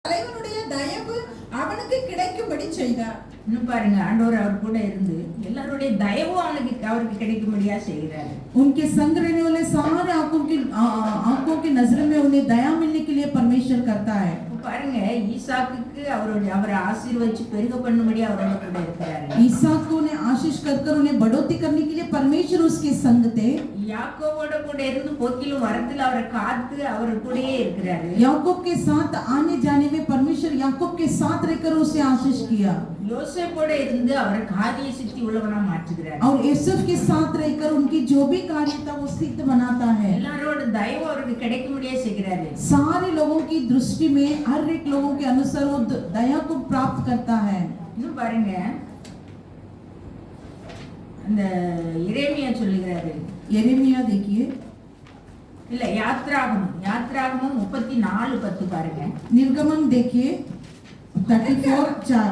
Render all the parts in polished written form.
தலைவனுடைய தயவு அவனுக்கு கிடைக்கும்படி செய்தார். இன்னும் பாருங்க, ஆண்டவர் அவர் கூட இருந்து எல்லாருடைய தயவும் அவருக்கு கிடைக்கும்படியா செய்கிறார். उनके संग रहने वाले सारे आंखों की नजर में उन्हें दया मिलने के लिए परमेश्वर करता है. பாருங்க, ஈசாக்குக்கு அவரை ஆசீர்வதிச்சு பெருக பண்ணும்படி அவரோட கூட இருக்கிறாரு. ईसाक को उन्हें आशीष कर उन्हें बढ़ोतरी करने के लिए परमेश्वर उसके संग थे. யாக்கோவோட கூட இருந்து போக்கிலும் வரத்துல அவரை காத்து அவர் கூடயே இருக்கிறாரு. याकूब के साथ आने जाने में परमेश्वर याकूब के साथ रहकर उसे आशीष किया. யோசேப்போட இருந்து அவரை காரிய சித்தி உள்ளவனா மாற்றுகிறார். और यूसुफ के साथ रहकर उनकी जो भी कार्य था वो सिद्ध बनाता है. எல்லாரோட தயவு அவருக்கு கிடைக்கும்படியே செய்கிறாரு. सारे लोगों की दृष्टि में हर एक लोगों के अनुसार वो दया को प्राप्त करता है. இன்னும் பாருங்க, அந்த எரேமியா சொல்லுகிறாரு. यिर्मयाह देखिए, இல்ல யாத்ராகமம் 34:10 பாருங்க. निर्गमन देखिए 34:4.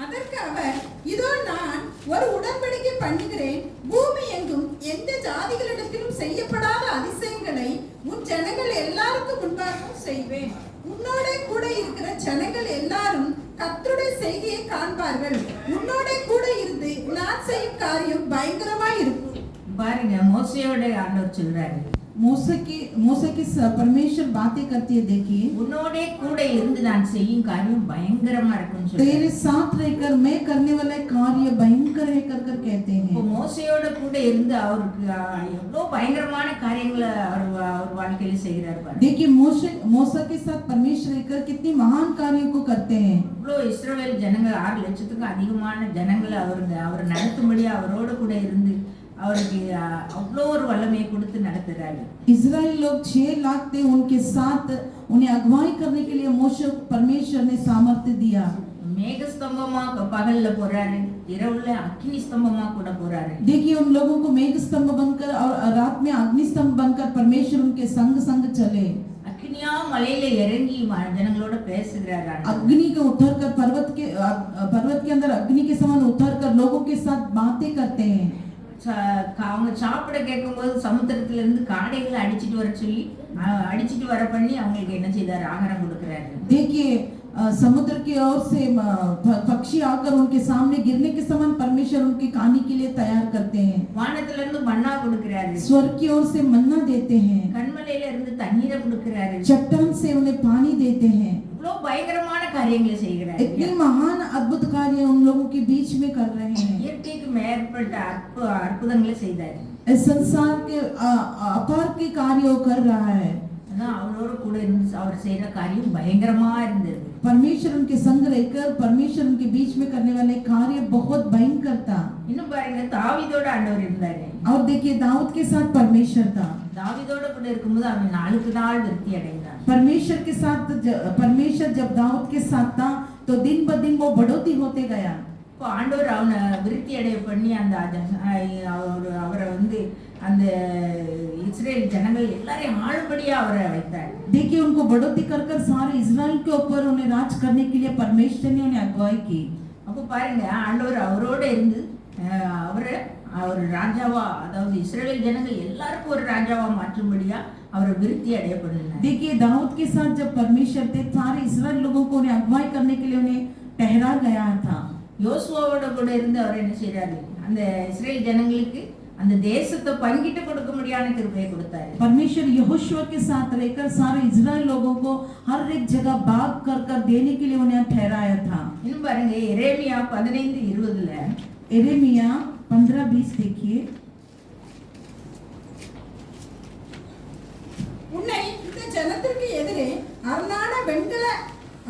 அதற்கு அவர், இதோ நான் ஒரு உடன்படிக்கை பண்ணுகிறேன், பூமி எங்கும் எந்த ஜாதிகளிடத்திலும் செய்யப்படாத அதிசயங்களை உன் ஜனங்கள் எல்லாருக்கும் முன்பாகவும் செய்வேன். உன்னோட கூட இருக்கிற ஜனங்கள் எல்லாரும் கர்த்தருடைய செய்கையை காண்பார்கள். உன்னோட கூட இருந்து நான் செய்யும் காரியம் பயங்கரமாய் இருக்கும். பாருங்க, மோசேயோட ஆண்டவர் சொல்றாரு, मूसा की परमेश्वर बातें करती है. देखिए, உன்னோட கூட இருந்து நான் செய்யும் காரியம் பயங்கரமா இருக்கும்னு சொல்றாரு. तेरे साथ रहकर मैं करने वाला कार्य भयंकर है कर कहते हैं. இப்போ மோசேயோட கூட இருந்து அவருக்கு எவ்வளவு பயங்கரமான காரியங்களை அவர் வாழ்க்கையில செய்கிறார் பாருங்க. देखिए, मूसा के साथ परमेश्वर रहकर कितनी महान कार्यों को करते हैं. இவ்வளவு இஸ்ரவேல் ஜனங்கள் 6 லட்சத்துக்கும் அதிகமான ஜனங்களை அவர் நடத்தும்படியா அவரோட கூட இருந்து அவருக்கு அவ்வளோ ஒரு வல்லமையை கொடுத்து நடத்துறாரு. इजराइल लोग 6 लाख थे, उनके साथ उन्हें अगुवाई करने के लिए मोशे परमेश्वर ने सामर्थ्य दिया. மேக ஸ்தம்பமா பகல்ல போறாரு, இரவுல அக்னி ஸ்தம்பமா கூட போறாரு. देखिए, उन लोगों को मेघ स्तंभ बनकर और रात में अग्नि स्तंभ बनकर परमेश्वर उनके संग संग चले. அக்னியா மலையில இறங்கி ஜனங்களோட பேசுகிறாரு. अग्नि को उतरकर पर्वत के अंदर अग्नि के समान उतरकर लोगों के साथ बातें करते हैं. அவங்க சாப்பிட கேட்கும்போது சமுத்திரத்துல இருந்து காடைகளை அடிச்சிட்டு வர பண்ணி அவங்களுக்கு என்ன செய்தாரு, ஆகாரம் கொடுக்கிறாரு. देखिए, समुद्र की ओर से पक्षी आकर उनके सामने गिरने के समान परमेश्वर उनके खाने के लिए तैयार करते हैं. வானத்துல இருந்து மன்னா கொடுக்கிறாரு. स्वर्ग की ओर से मन्ना देते हैं. கண்மலையில இருந்து தண்ணீரை கொடுக்கிறாரு. चट्टान से उन्हें पानी देते हैं. இவ்வளவு பயங்கரமான காரியங்களை செய்கிறாரு. इतनी महान अद्भुत कार्य उन लोगों के बीच में कर रहे हैं. இயற்கைக்கு மேற்பட்ட அற்புதங்களை செய்தாரு. इस संसार के अपार के कार्य कर रहा है. அதான் அவரோட கூட இருந்து அவர் செய்யற காரியம் பயங்கரமா இருந்தது. परमेश्वर उनके संग रहकर परमेश्वर उनके बीच में करने वाले कार्य बहुत भयंकर था. இன்னும் பாருங்க, தாவீதோட ஆண்டவர் இருந்தாரு. और देखिए, दाऊद के साथ परमेश्वर था. தாவீதோட கூட இருக்கும்போது அவன் நாளுக்கு நாள் விருத்தி அடைந்தான். परमेश्वर जब दाऊद के साथ था तो दिन ब दिन वो बढ़ोतरी होते गया. இப்போ आண்டவர் அவனை விருத்தி அடைய பண்ணி அவரை அந்த இஸ்ரேல் ஜனங்கள் எல்லாரையும் ஆளும்படியா அவரை வைத்தார். देखिए, उनको बढ़ोतरी कर सारे इजराइल के ऊपर उन्हें राज करने के लिए परमेश्वर ने उन्हें अगुवाई की. அப்போ பாருங்க, ஆண்டவர் அவரோட இருந்து அவர் ராஜாவா, அதாவது இஸ்ரேல் ஜனங்கள் எல்லாருக்கும் ஒரு ராஜாவா மாற்றும்படியா அவரை விருத்தி அடைய பண்ணினார். देखिए, दाऊद के साथ जब परमेश्वर थे सारे इस्राएल लोगों को उन्हें अगुवाई करने के लिए उन्हें ठहरा गया था. யோசுவாவோட கூட இருந்து அவர் என்ன செய்யறாரு, அந்த இஸ்ரேல் ஜனங்களுக்கு அந்த தேசத்தை பங்கிட்டு கொடுக்க முடியாத கிருபையை கொடுத்தாரு. परमेश्वर यहोशुआ के साथ रहकर सारे इजराइल लोगों को हर एक जगह भाग कर देने के लिए उन्हें ठहराया था. இன்னும் பாருங்க, எரேமியா 15:20 यिर्मयाह 15:20 देखिए, உன்னை இந்த ஜனத்திற்கு எதிரே அரணான வெண்கல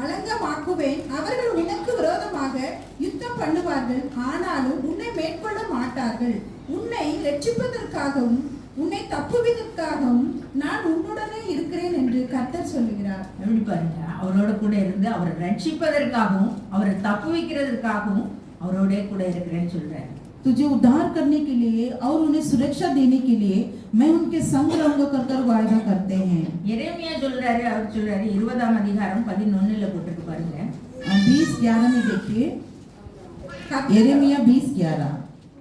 அலங்கமாக்குவேன். அவர்கள் உனக்கு விரோதமாக யுத்தம் பண்ணுவார்கள், ஆனாலும் உன்னை மேற்கொள்ள மாட்டார்கள். உன்னை ரட்சிப்பதற்காகவும் உன்னை தப்புவிதற்காகவும் நான் உன்னுடனே இருக்கிறேன் என்று கர்த்தர் சொல்லுகிறார். எப்படி பாருங்க, அவரோட கூட இருந்து அவரை ரட்சிப்பதற்காகவும் அவரை தப்புவிக்கிறதுக்காகவும் அவரோட கூட இருக்கிறேன்னு சொல்றாரு. तुझे उद्धार करने के लिए और उन्हें सुरक्षा देने के लिए मैं उनके संग रहूंगा कर वायदा करते हैं. எரேமியா சொல்றாரு, அவர் சொல்றாரு 20ஆம் அதிகாரம் 11 போட்டுருக்கு பாருங்க. 20:11 में देखिए, यिर्मयाह 20:11.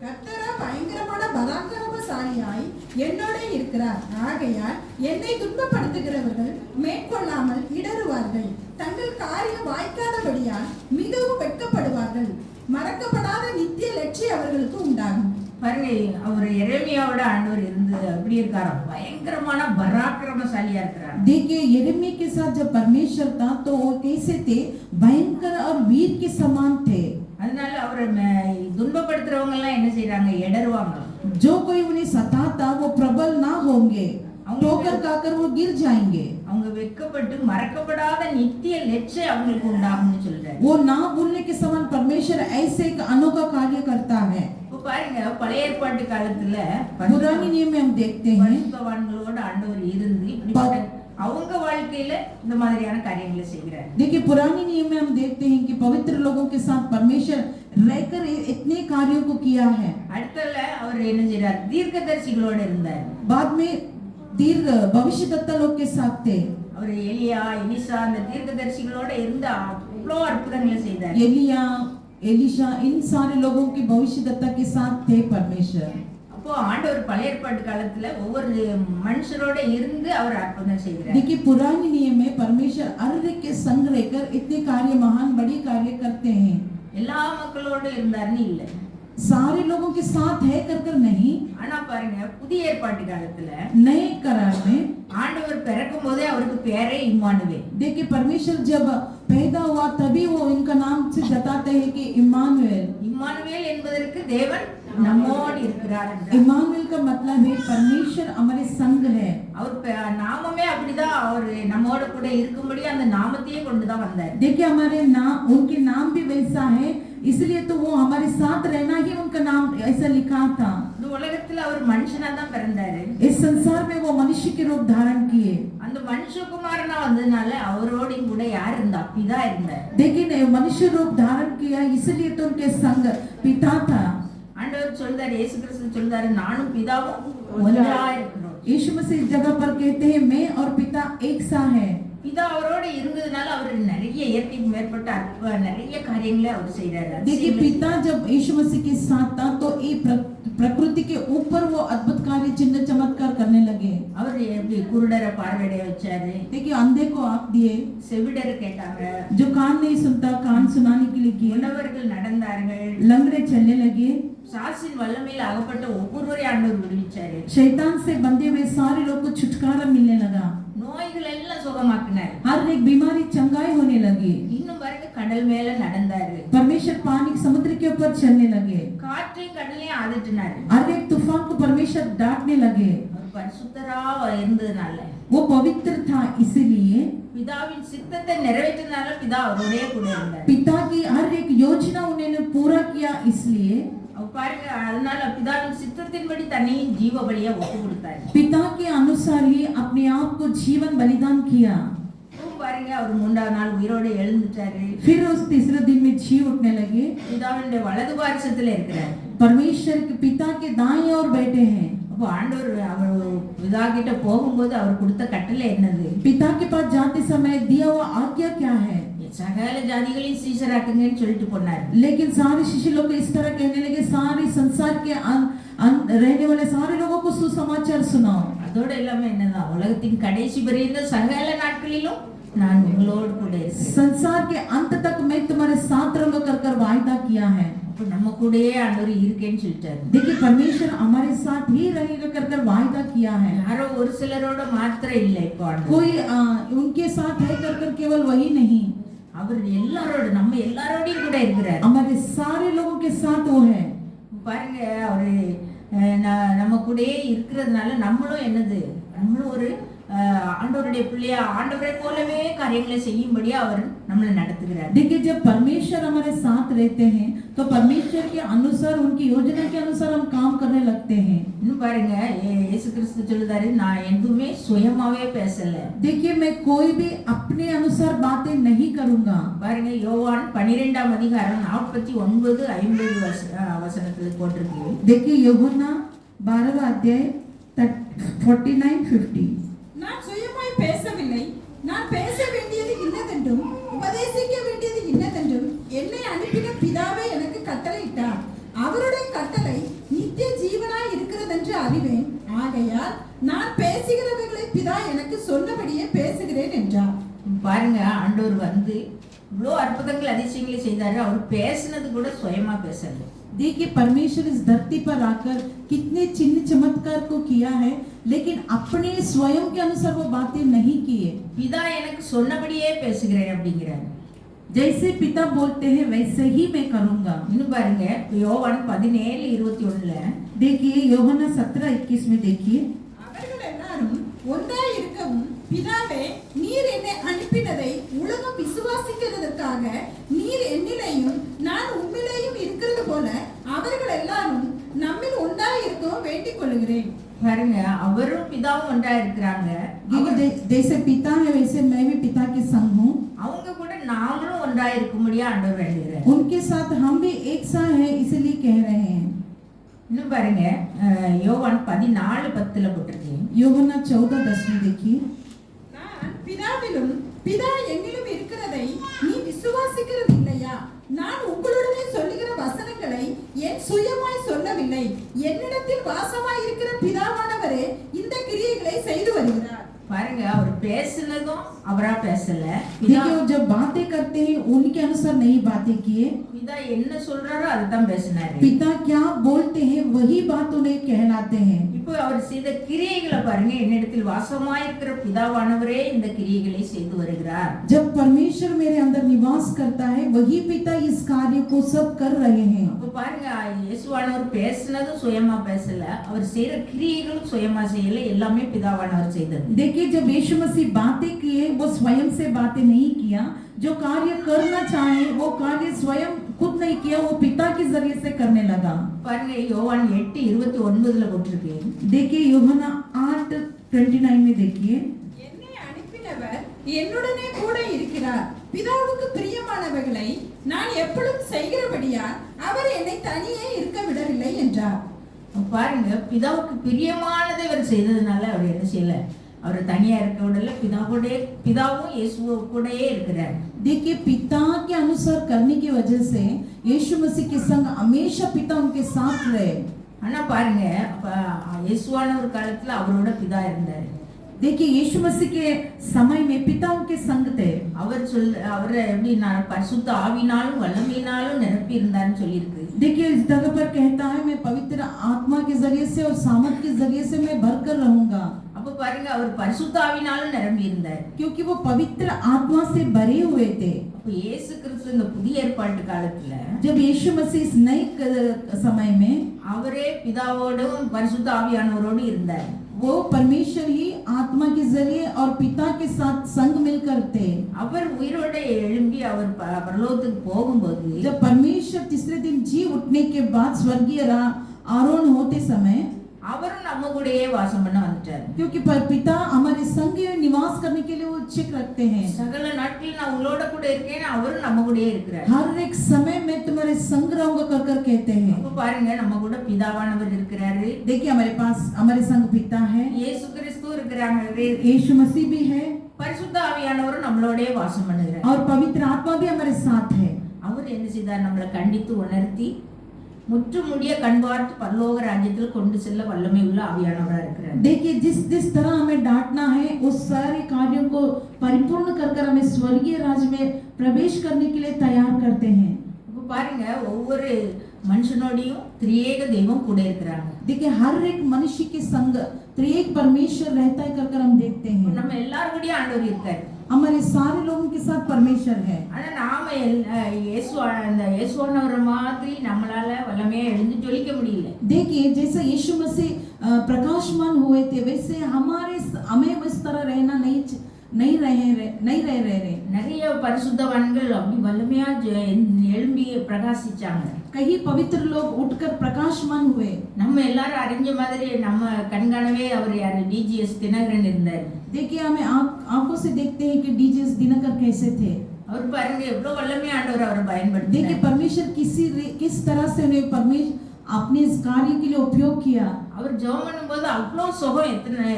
கர்த்தரா பயங்கரமான பராக்கிரமசாலி பராக்கிரமசாலியாய் என்னோட இருக்கிறார். ஆகையால் என்னை துன்பப்படுத்துகிறவர்கள் மேற்கொள்ளாமல் இடறுவார்கள். தங்கள் காரியம் வாய்க்காதபடியால் மிகவும் வெட்கப்படுவார்கள். மறக்கப்படாத நித்திய லட்சியம் அவர்களுக்கு உண்டாகும். பாருங்க, அவர் எரேமியாவோட ஆண்டவர் இருந்து அப்படி இருக்காரா, பயங்கரமான பராக்கிரமசாலியா இருக்கிறார். देखिए यिर्मयाह के साथ जब परमेश्वर था तो वो कैसे थे, भयंकर और वीर के समान थे. அதனால அவரை துன்பப்படுத்துறவங்க எல்லாம் என்ன செய்யறாங்க, இடறுவாங்க. जो कोई उन्हें सताता वो प्रबल ना होंगे, ठोकर खाकर वो गिर जाएंगे. அவங்க வெட்கப்பட்டு மறக்கப்படாத நித்திய லட்சியம் அவங்களுக்கு உண்டாகும்னு சொல்றாரு. वो ना भूलने के समान परमेश्वर ऐसे एक अनोखा कार्य करता है. இப்போ பாருங்க, பழைய ஏற்பாட்டு காலத்துல पुराने नियम में हम देखते हैं பரிசுத்தவான்களோட ஆண்டவர் இருந்து இப்படிப்பட்ட அவங்க வாழ்க்கையில இந்த மாதிரியான காரியங்களை செய்கிறார். देखिए पुराने नियम में हम देखते हैं कि पवित्र लोगों के साथ परमेश्वर रहकर इतने कार्यों को किया है. அடுத்தல அவர் என்ன செய்றார், தீர்க்கதரிசிகளோட இருந்தார். बाद में दीर्घ भविष्यद्वक्ता लोग के साथ थे. அவர் எலியா, எலிசா அந்த தீர்க்கதரிசிகளோட இருந்து அவ்வளோ அற்புதங்களை செய்தார். एलिया, एलिशा, इन सारे लोगों के भविष्यद्वक्ता के साथ थे परमेश्वर. அப்போ ஆண்டவர் பழைய ஏற்பாட்டு காலத்துல ஒவ்வொரு மனுஷரோட இருந்து அவர் அற்புதம் செய்கிறார். देखिए पुराने नियम में परमेश्वर हर एक के संग रहकर इतने कार्य, महान बड़ी कार्य करते हैं. எல்லா மக்களோட இருந்தாருன்னு இல்ல, सारे लोगों के साथ है कर नहीं. ஆனா பாருங்க, புதிய ஏற்பாட்டு காலத்துல नए करार में ஆண்டவர் பிறக்கும் போதே அவருக்கு பேரே இம்மானுவேல். देखिए परमेश्वर जब पैदा हुआ तभी वो इनका नाम से जताते हैं कि इम्मानुएल. இம்மானுவேல் என்பதற்கு தேவன் நம்மோடு இருக்கிறார். इम्मानुएल का मतलब है परमेश्वर हमारे संग है. அவர் நாமமே அப்படிதான், அவர் நம்மோட கூட இருக்கும்படி அந்த நாமத்தையே கொண்டுதான் வந்தார். देखिए हमारे नाम, उनके नाम भी वैसा है, इसलिए तो वो हमारे साथ रहना ही उनका नाम ऐसा लिखा था. இந்த உலகத்துல அவர் மனுஷனா தான் பிறந்தாரு. इस संसार में वो मनुष्य के रूप धारण किए. அந்த மனுஷகுமாரனா வந்ததுனால அவரோட கூட யார் இருந்தா, பிதா இருந்தார். देखिए मनुष्य रूप धारण किया इसलिए तो उनके संग पिता था. ஆண்டவர் சொல்றாரு, இயேசு கிறிஸ்து சொல்றாரு, நானும் பிதாவும் ஒன்றா இருக்கிறோம். यीशु मसीह इस जगह पर कहते हैं मैं और पिता एक सा है. பிதா அவரோட இருந்ததுனால அவர் நிறைய இயற்கைக்கு மேற்பட்ட நிறைய காரியங்களை அவர் செய்றாரு. देखिए पिता जब यीशु मसीह के साथ था तो ये प्रकृति के ऊपर वो अद्भुत कार्य, चिन्ह चमत्कार करने लगे. அவர் எப்படி குருடரை பார்வையடைய வச்சாரு, देखिए अंधे को आँख दिए, செவிடரை கேட்டாங்க, जो कान नहीं सुनता कान सुनाने के लिए किए, உணவர்கள் நடந்தார்கள், लंगड़े चलने लगे. சாசின் வல்லமையில் அகப்பட்ட ஒவ்வொருவரையும் ஆண்டவர் விடுவிச்சாரு. शैतान से बंधे हुए सारे लोग को छुटकारा मिलने लगा. நோய்கள் எல்லாம் சுகமாக்கினார். हर एक बीमारी चंगाई होने लगी. இன்னும் பாருங்க, கடல் மேல நடந்தாரு. परमेश्वर पानी समुद्र के ऊपर चलने लगे. காற்றையும் கடலையும் ஆதட்டினாரு. हर एक तूफान को परमेश्वर डांटने लगे. அவர் பரிசுத்தரா இருந்ததுனால, वो पवित्र था इसीलिए பிதாவின் சித்தத்தை நிறைவேற்றினால பிதா அவரோடய கூட இருந்தார். पिता की हर एक योजना उन्होंने पूरा किया इसलिए அவர் பாருங்க, அதனால பிதாவின் சித்தத்தின்படி தன்னையும் ஜீவ பலியா ஒப்பு கொடுத்தாரு. पिता के अनुसार ही अपने आप को जीवन बलिदान किया. பாருங்க, அவர் 3ஆவது நாள் உயிரோட எழுந்துட்டாரு. फिर उस तीसरे दिन में जी उठने लगे. பிதாவினுடைய வலது பாரிசத்துல இருக்கிறார். परमेश्वर के पिता के दाएं ओर बैठे हैं. அப்போ ஆண்டவர் அவர் பிதா கிட்ட போகும்போது அவர் கொடுத்த கட்டளை என்னது? पिता के पास जाते समय दिया हुआ आज्ञा क्या है? சகல ஜாதிகளையும் சீஷராக்குங்கன்னு சொல்லிட்டு போனார். लेकिन सारे शिष्य लोग इस तरह कहने लगे, सारे संसार के रहने वाले सारे लोगों को सुसमाचार सुनाओ. அதோட எல்லாமே என்னதான், உலகத்தின் கடைசி பரியந்த சகல நாட்களிலும் நான் உங்களோடு கூட இருக்கிறேன். संसार के अंत तक मैं तुम्हारे साथ रहूंगा कर वायदा किया है. அப்ப நம்ம கூடயே ஆண்டவர் இருக்கேன்னு சொல்லிட்டாரு. देखिए परमेश्वर हमारे साथ ही रहेगा कर वायदा किया है. யாரோ ஒரு சிலரோட மாத்திரம் இல்லை, இப்போ ஆண்டவர் कोई उनके साथ है कर केवल वही नहीं, அவர் எல்லாரோட, நம்ம எல்லாரோடையும் கூட இருக்கிறார். हमारे सारे लोगों के साथ वो है. பாருங்க, அவரு நம்ம கூடயே இருக்கிறதுனால நம்மளும் என்னது, நம்மளும் ஒரு ஆண்டவருடைய பிள்ளையா ஆண்டவரை போலவே காரியங்களை செய்யும்படியா அவர் நம்மளை நடத்துகிறார். देखिए जब परमेश्वर हमारे साथ रहते हैं तो परमेश्वर के अनुसार, उनकी योजना के अनुसार हम काम करने लगते हैं. இன்னும் பாருங்க, இயேசு கிறிஸ்து சொல்லுதாரு, நான் எதுவுமே சுயமாவே பேசல. देखिए मैं कोई भी अपने अनुसार बातें नहीं करूंगा. பாருங்க, யோவான் 12ஆம் அதிகாரம் 49-50 வசனத்துல போட்டிருக்கு. देखिए यूहन्ना 12वां अध्याय 49-50. நான் சுயமாய் பேசவில்லை, நான் பேச வேண்டியது இன்னதென்றும் உபதேசிக்க வேண்டியது இன்னதென்றும் என்னை அனுப்பின பிதாவே எனக்கு கட்டளையிட்டார். அவருடைய கட்டளை நித்திய ஜீவனாய் இருக்கிறதென்று அறிவேன். பாருங்க, ஆண்டவர் வந்து இவ்வளோ அற்புதங்கள் அதிசயங்களை செய்தாரு. அவர் பேசினது கூட சுயமா பேசல. देखिए परमेश्वर इस धरती पर आकर कितने चिन्ह चमत्कार को किया है, लेकिन अपने स्वयं के अनुसार वो बातें नहीं किए। பிதா எனக்கு சொன்னபடியே பேசுகிறேன் அப்படிங்கிறாரு. जैसे पिता बोलते हैं वैसे ही मैं करूंगा। இன்னும் பாருங்க, யோவான் 17:21 देखिए யோவான் 17:21 में देखिए, அவர்கள் எல்லாரும் ஒன்றாய் இருக்கவும், பிதாவே நீர் என்னை அனுப்பினதை உலகம் விசுவாசிக்கிறதற்காக நீர் என்னிலேயும் நான் உம்மிலேயும் இருக்கிறது போல அவர்கள் எல்லாரும் நம்மில் ஒன்றாய் இருக்கவும் வேண்டிக் கொள்கிறேன். பாருங்க, அவரும் பிதாவும் ஒன்றா இருக்கிறாங்க. जैसे पिता है वैसे मैं भी पिता के संग हूँ। அவங்க கூட நாமளும் ஒன்றா இருக்கும்படியா ஆண்டவர் வேண்டுகிறார். उनके साथ हम भी एक साथ हैं, इसलिए कह रहे हैं। இன்னும் பாருங்க, யோவான் 14:10 போட்டிருக்கு. யோவான் 14:10 में देखिए, நான் பிதாவிலும் பிதா என்னிலும் இருக்கிறதை நீ விசுவாசிக்கிறது இல்லையா? நான் உங்களுடனே சொல்லுகிற வசனங்களை என் சுயமாய் சொல்லவில்லை, என்னிடத்தில் வாசமாய் இருக்கிற பிதாவானவரே இந்த கிரியைகளை செய்து வருகிறார். பாருங்க, அவர் பேசுனதும் அவரா பேசல. देखिए वो जब बातें करते हैं उनके अनुसार नहीं बातें किए, பிதா என்ன சொல்றாரோ அதுதான் பேசினாரு. पिता क्या बोलते हैं वही बात उन्हें कहलाते हैं। இப்போ அவர் செய்த கிரியைகளை பாருங்க, என்னிடத்தில் வாசமாய் இருக்கிற பிதாவானவரே இந்த கிரியைகளை செய்து வருகிறார். जब परमेश्वर मेरे अंदर निवास करता है वही पिता इस कार्य को सब कर रहे हैं। அப்ப பாருங்க, இயேசுவானவர் பேசுனதும் சுயமா பேசல, அவர் செய்யற கிரியைகளும் சுயமா செய்யல, எல்லாமே பிதாவானவர் செய்தது. देखिए जब यीशु मसीह बातें किए वो स्वयं से बातें नहीं किया, जो कार्य करना चाहे वो कार्य स्वयं खुद नहीं किया, वो पिता के जरिए से करने लगा। பாருங்க, யோவான் 8:29 போட்டிருக்கு. देखिए யோவான் 8:29 में देखिए, என்னை அனுப்பினவர் என்னுடனே கூட இருக்கிறார், பிதாவுக்கு பிரியமானவைகளை நான் எப்பொழுதும் செய்கிறபடியால் அவர் என்னை தனியே இருக்க விடவில்லை என்றார். பாருங்க, பிதாவுக்கு பிரியமானதை அவர் செய்ததுனால அவர் என்ன செய்யல, அவர் தனியா இருக்க விடல, பிதாவும் இயேசு கூடயே இருக்கிறார். देखिए पिता के अनुसार करने की वजह से यीशु मसीह के संग हमेशा पिता उनके साथ रहे। ஆனா பாருங்க, அப்ப இயேசுவானவர் காலத்துல அவரோட பிதா இருந்தாரு. देखिए यीशु मसीह के समय में पिता उनके संग थे। அவர் எப்படி பரிசுத்த ஆவினாலும் வல்லமையினாலும் நிரப்பி இருந்தாருன்னு சொல்லியிருக்கு. देखिए इस जगह पर कहता है मैं पवित्र आत्मा के जरिए से और सामर्थ के जरिए से मैं भरकर रहूंगा। அப்ப பாருங்க, அவர் பரிசுத்த ஆவினாலும் நிரம்பி இருந்தார், क्योंकि वो पवित्र आत्मा से भरे हुए थे। அப்ப இயேசு கிறிஸ்து இந்த புதிய ஏற்பாட்டு காலத்துல जब यीशु मसीह इस नए समय में அவரே பிதாவோடும் பரிசுத்த ஆவியானவரோடு இருந்தார். वो परमेश्वर ही आत्मा के जरिए और पिता के साथ संग मिलकर थे। அவர் உயிரோட எழும்பி அவர் பரலோகத்துக்கு போகும்போது, जब परमेश्वर तीसरे दिन जी उठने के बाद स्वर्गीय आरोहण होते समय அவரும் நம்ம கூடயே வாசம் பண்ண வந்துட்டார். क्योंकि पिता हमारे संग निवास करने के लिए वो इच्छुक रखते हैं। சகல நாட்களில் நான் உங்களோட கூட இருக்கேன், அவரும் நம்ம கூடயே இருக்கிறார். हर एक समय में तुम्हारे संग रहूंगा कर कर कहते हैं। அப்ப பாருங்க, நம்ம கூட பிதாவானவர் இருக்கிறாரு. देखिए हमारे पास हमारे संग पिता है, இயேசு கிறிஸ்து இருக்கிறாங்க, यीशु मसीह भी है பரிசுத்த ஆவியானவரும் நம்மளோடயே வாசம் பண்ணுகிறார். और पवित्र आत्मा भी हमारे साथ है। அவர் என்ன செய்தார், நம்மளை கண்டித்து உணர்த்தி முற்றுமுடிய கண்பார்த்து பரலோக ராஜ்யத்தில் கொண்டு செல்ல வல்லமை உள்ள ஆவியானவராக இருக்கிறார். देखिए जिस जिस तरह हमें डांटना है उस सारे कार्यों को परिपूर्ण कर कर हमें स्वर्गीय राज्य में प्रवेश करने के लिए तैयार करते हैं। இப்போ பாருங்க, ஒவ்வொரு மனுஷனோடையும் திரியேக தெய்வம் கூட இருக்கிறாங்க. देखिए हर एक मनुष्य के संग त्रिएक परमेश्वर रहता है कर कर हम देखते हैं। நம்ம எல்லாரும் கூடயும் ஆண்டவர் இருக்கார், हमारे सारे लोगों के साथ परमेश्वर है। ஆனா நாம இயேசுவானவரை மாதிரி நம்மளால வல்லமையா எழுந்து ஜொலிக்க முடியல. देखिए जैसे यीशु मसीह प्रकाशमान हुए थे वैसे हमें इस तरह रहना नहीं रहे। நிறைய பரிசுத்தவான்கள் அப்படி வல்லமையா எழும்பி பிரகாசிச்சாங்க. कई पवित्र लोग उठकर प्रकाशमान हुए। நம்ம எல்லாரும் அறிஞ்ச மாதிரி நம்ம கண்காணவே அவர் யாரு, டிஜிஎஸ் தினகரன் இருந்தார். देखिए हमें आंखों से देखते हैं कि डीजीएस दिनकर कैसे थे। அவர் பாருங்க எவ்வளவு வல்லமையா ஆண்டவர் அவரை பயன்படுத்தினார். देखिए परमेश्वर किस तरह से उन्हें परमेश्वर अपने इस कार्य के लिए उपयोग किया। அவர் ஜெபம் பண்ணும்போது அவ்வளோ சுகம்,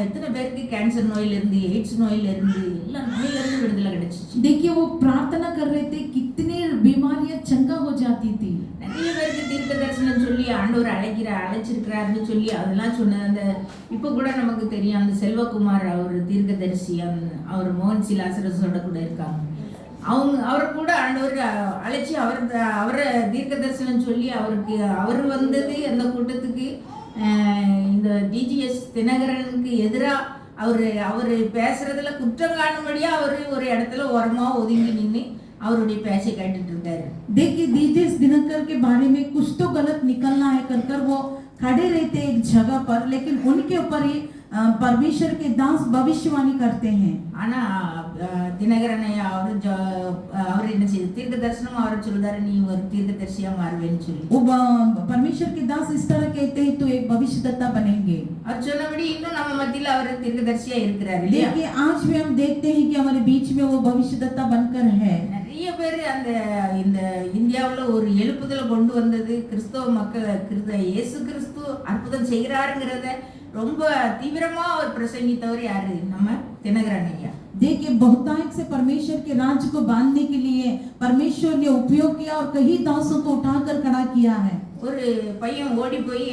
எத்தனை பேருக்கு கேன்சர் நோயில இருந்து, எய்ட்ஸ் நோயில இருந்து, எல்லா நோயில இருந்து விடுதலை கிடைச்சிச்சு. देखिए वो प्रार्थना कर रहे थे, कितनी बीमारियां चंगा हो जाती थी। நிறைய பேருக்கு தீர்க்க தரிசனம் சொல்லி ஆண்டவர் அழைச்சிருக்கிறாருன்னு சொல்லி அதெல்லாம் சொன்ன அந்த இப்போ கூட நமக்கு தெரியும் அந்த செல்வகுமார் அவர் தீர்க்கதரிசி அவர் மோகன் சிலாசரசோட கூட இருக்காங்க. அவரை கூட ஆண்டவர் அழைச்சி அவரை தீர்க்க தரிசனம் சொல்லி அவர் வந்தது அந்த கூட்டத்துக்கு இந்த டிஜிஎஸ் தினகரனுக்கு எதிராக அவர் பேசுறதுல குற்றம் காணும்படியா அவர் ஒரு இடத்துல ஓரமா ஒதுங்கி நின்று அவருடைய பேச்சை கேட்டுட்டு இருக்காரு. देखिए डीजेस दिनकर के बारे में कुछ तो गलत निकलना है कर वो खड़े रहते एक जगह पर, लेकिन उनके ऊपर ही परमेश्वर के दास भविष्यवाणी करते हैं. ஆனா தினகரன் அவர் என்ன செய்து தீர்க்க தரிசனம் அவர் சொல்றாரு, நீ ஒரு தீர்க்க தரிசியா மாறுவேன்னு சொல்லி. वो परमेश्वर के दास इस तरह कहते हैं तो एक भविष्यद्वक्ता बनेंगे. அவர் சொன்னபடி இன்னும் நம்ம மத்தியில அவர் தீர்க்க தரிசியா இருக்கிறாரு. देखिए आज भी हम देखते हैं कि हमारे बीच में वो भविष्यद्वक्ता बनकर है. நிறைய பேர் இந்த இந்தியாவுல ஒரு எழுப்புதலை கொண்டு வந்தது கிறிஸ்தவ மக்கள் இயேசு கிறிஸ்து அற்புதம் செய்கிறாருங்கிறத ரொம்ப தீவிரமா அவர் பிரசங்கித்தவர் யாரு? நம்ம தினகரன் ஐயா. देखिए बहुतायत से परमेश्वर के राज्य को बांधने के लिए परमेश्वर ने उपयोग किया और कई दासों को उठाकर खड़ा किया है. ஒரு பையன் ஓடி போய்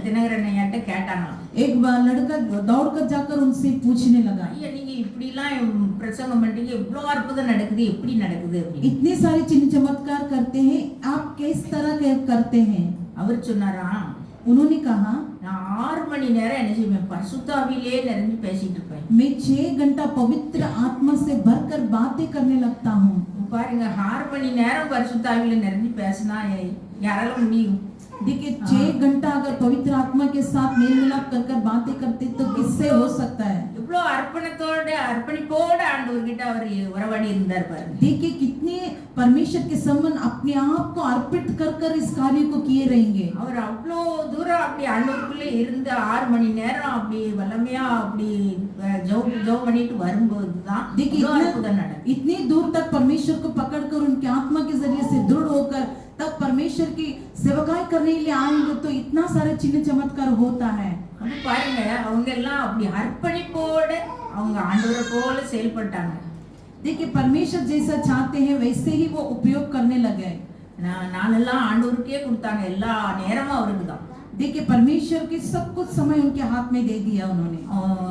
தினகரன் ஐயாட்ட கேட்டாங்களாம். एक लड़का दौड़कर जाकर उनसे पूछने लगा, ஐயா நீங்க இப்படி எல்லாம் பிரசங்கம் பண்றீங்க, இவ்வளவு அற்புதம் நடக்குது, எப்படி நடக்குது? इतने सारे चिन्ह चमत्कार करते हैं, आप किस तरह करते हैं? அவர் சொன்னாராம், उन्होंने कहा, நான் 6 மணி நேரம் என்ன செய்வேன், பரிசுத்தாவிலே நிறைஞ்சு பேசிட்டு இருப்பேன். मैं 6 घंटा पवित्र आत्मा से भरकर बातें करने लगता हूँ. பாருங்க, 6 மணி நேரம் பரிசுத்தாவிலே நிறைஞ்சு பேசினா யாரால முடியும்? देखिए 6 घंटा अगर पवित्र आत्मा के साथ मेल मिलाप कर बातें करते तो किससे हो सकता है? இவ்வளோ அர்ப்பணிப்போட ஆண்டவர்கிட்ட அவர் உறவாடி இருந்தார் பாருங்க. देखिए कितने परमेश्वर के संबंध अपने आप को अर्पित कर इस कार्य को किए रहेंगे. அவர் அவ்வளோ தூரம் அப்படி ஆண்டவருக்குள்ளே இருந்து 6 மணி நேரம் அப்படி வல்லமையா அப்படி ஜெபம் பண்ணிட்டு வரும்போது தான் அற்புதம் நடக்கும். इतनी दूर तक परमेश्वर को पकड़कर उनके आत्मा के जरिए से दृढ़ होकर तब परमेश्वर की सेवकाई करने के लिए आएंगे तो इतना सारा चिन्ह चमत्कार होता है. அப்ப பாருங்க, அவங்க எல்லாம் அப்படி அர்ப்பணிப்போட அவங்க ஆண்டவரை போல செயல்பட்டாங்க. देखिए परमेश्वर जैसा चाहते हैं वैसे ही वो उपयोग करने लगे. நாளெல்லாம் ஆண்டவருக்கே கொடுத்தாங்க, எல்லா நேரமும் அவருக்கு தான். देखिए परमेश्वर की सब कुछ समय उनके हाथ में दे दिया उन्होंने.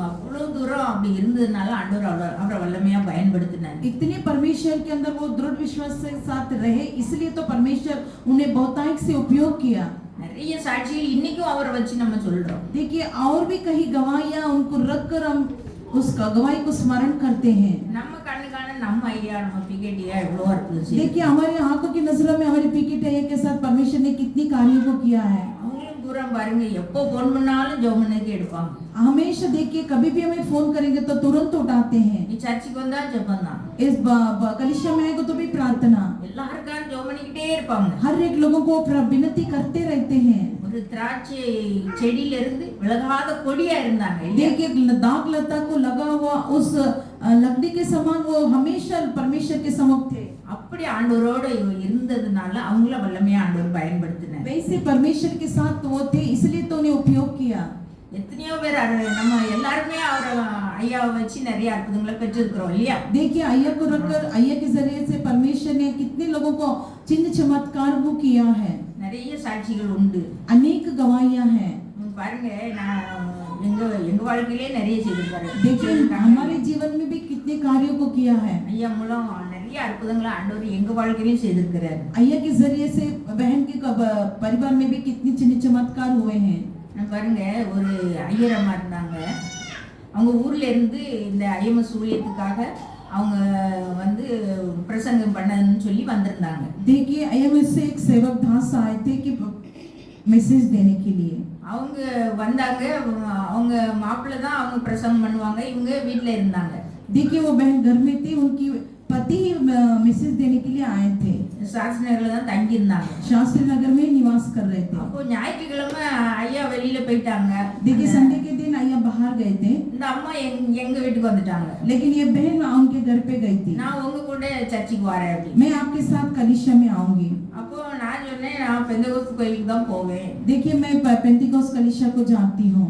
அவ்வளவு தூரம் அப்படி இருந்ததுனால ஆண்டவர் அவரை வல்லமையா பயன்படுத்தினார். इतने परमेश्वर के अंदर वो दृढ़ विश्वास के साथ रहे, इसलिए तो परमेश्वर उन्हें बहुतायत से उपयोग किया. நிறைய சாட்சிகள் இன்னைக்கும் அவரை வச்சு நம்ம சொல்றோம். देखिए और भी कहीं गवाहियां उनको रखकर हम उस गवाही को स्मरण करते हैं. நம்ம கண்ணுக்கான நம்ம ஐயா, நம்ம பிகேடியா எவ்வளவு அற்புதம் செய்தார். देखिए हमारे आंखों की नजरों में हमारे पीकेटिया के साथ परमेश्वर ने कितनी कार्यों को किया है. அவங்களும் பூரா பாருங்க, எப்போ போன் பண்ணாலும் ஜெபம் பண்ணதுக்கு எடுப்பாங்க. हमेशा देखिए कभी भी हमें फोन करेंगे तो तुरंत उठाते हैं. நீ சர்ச்சுக்கு வந்தா ஜெபம் தான், इस कलिशा में आएगा तो भी प्रार्थना. எல்லாருக்கும் ஜெபம் பண்ணிக்கிட்டே இருப்பாங்க. हर एक लोगों को विनती करते रहते हैं. ஒரு திராட்சை செடியில இருந்து விலகாத கொடியா இருந்தாங்க. देखिए दाग लता को लगा हुआ उस लकड़ी के समान वो हमेशा परमेश्वर के सम्मुख थे. அப்படி ஆண்டவரோட இருந்ததுனால அவங்கள வல்லமையா ஆண்டவர் பயன்படுத்தினார். वैसे परमेश्वर के साथ वो थे, इसलिए तो उन्हें उपयोग किया. எத்தனையோ பேர் நம்ம எல்லாருமே அவர் ஐயாவை வச்சு நிறைய அற்புதங்களை பெற்றிருக்கிறோம் இல்லையா? देखिए अय्या को रखकर अय्या के जरिए से परमेश्वर ने कितने लोगों को चिन्ह चमत्कार वो किया है. நிறைய சாட்சிகள் உண்டு, अनेक गवाहियां हैं. பாருங்க, நான் எங்க வாழ்க்கையிலே நிறைய செய்திருக்காரு. देखिए हमारे जीवन में भी कितने कार्यों को किया है. ஐயா மூலம் நிறைய அற்புதங்களை ஆண்டவர் எங்க வாழ்க்கையிலும் செய்திருக்கிறார். अय्या के जरिए से बहन के परिवार में भी कितने चिन्ह चमत्कार हुए हैं. பாருங்க, ஒரு ஐயர் அம்மா இருந்தாங்க. அவங்க ஊர்ல இருந்து இந்த ஐஎம்எஸ் ஊழியத்துக்காக அவங்க வந்து பிரசங்கம் பண்ணணும்னு சொல்லி வந்திருந்தாங்க. देखिए आईएमएस से एक सेवक दास आए थे कि मैसेज देने के लिए. அவங்க வந்தாங்க, அவங்க மாப்பிள்ளை தான் அவங்க பிரசங்கம் பண்ணுவாங்க, இவங்க வீட்ல இருந்தாங்க. देखिए वो बहन घर में थी, उनकी पति मैसेज देने के लिए आए थे. சாஸ்திரி நகர்ல தான் தங்கி இருந்தாங்க. शास्त्री नगर में निवास कर रहे थे. அப்போ ஞாயிற்றுக்கிழமை ஐயா வெளியில போயிட்டாங்க. देखिए संडे के दिन अय्या बाहर गए थे, இந்த அம்மா எங்க வீட்டுக்கு வந்துட்டாங்க. लेकिन ये बहन उनके घर पे गई थी. நான் உங்க கூட சர்ச்சுக்கு வரேன் அப்படி. मैं आपके साथ कलिशा में आऊंगी. அப்போ நான் சொன்னேன், நான் பெந்தகோஸ்து கோயிலுக்கு தான் போவேன். देखिए मैं पेंटिकोस कलिशा को जानती हूँ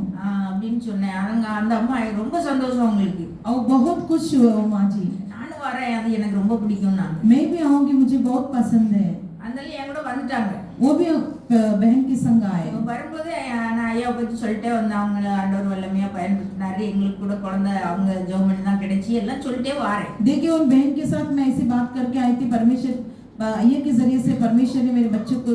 அப்படின்னு சொன்னேன். அந்த அம்மா ரொம்ப சந்தோஷம் அவங்களுக்கு. और बहुत खुश हुए वो माँ जी. நானும் வரேன், அது எனக்கு ரொம்ப பிடிக்கும். நான் मैं भी आऊंगी, मुझे बहुत पसंद है. அதனால என் கூட வந்துட்டாங்க. वो भी बहन के संग आए। வரும்போது நான் ஐயாவை பற்றி சொல்லிட்டே வந்தேன். அவங்கள ஆண்டவர் வல்லமையா பயன்படுத்தினாரு, எங்களுக்கு கூட குழந்தை அவங்க ஜெபம் பண்ணி தான் கிடைச்சி எல்லாம் சொல்லிட்டே வாரேன். देखिए उन बहन के साथ मैं ऐसी बात करके आई थी, परमेश्वर अय्या के जरिए से परमेश्वर ने मेरे बच्चों को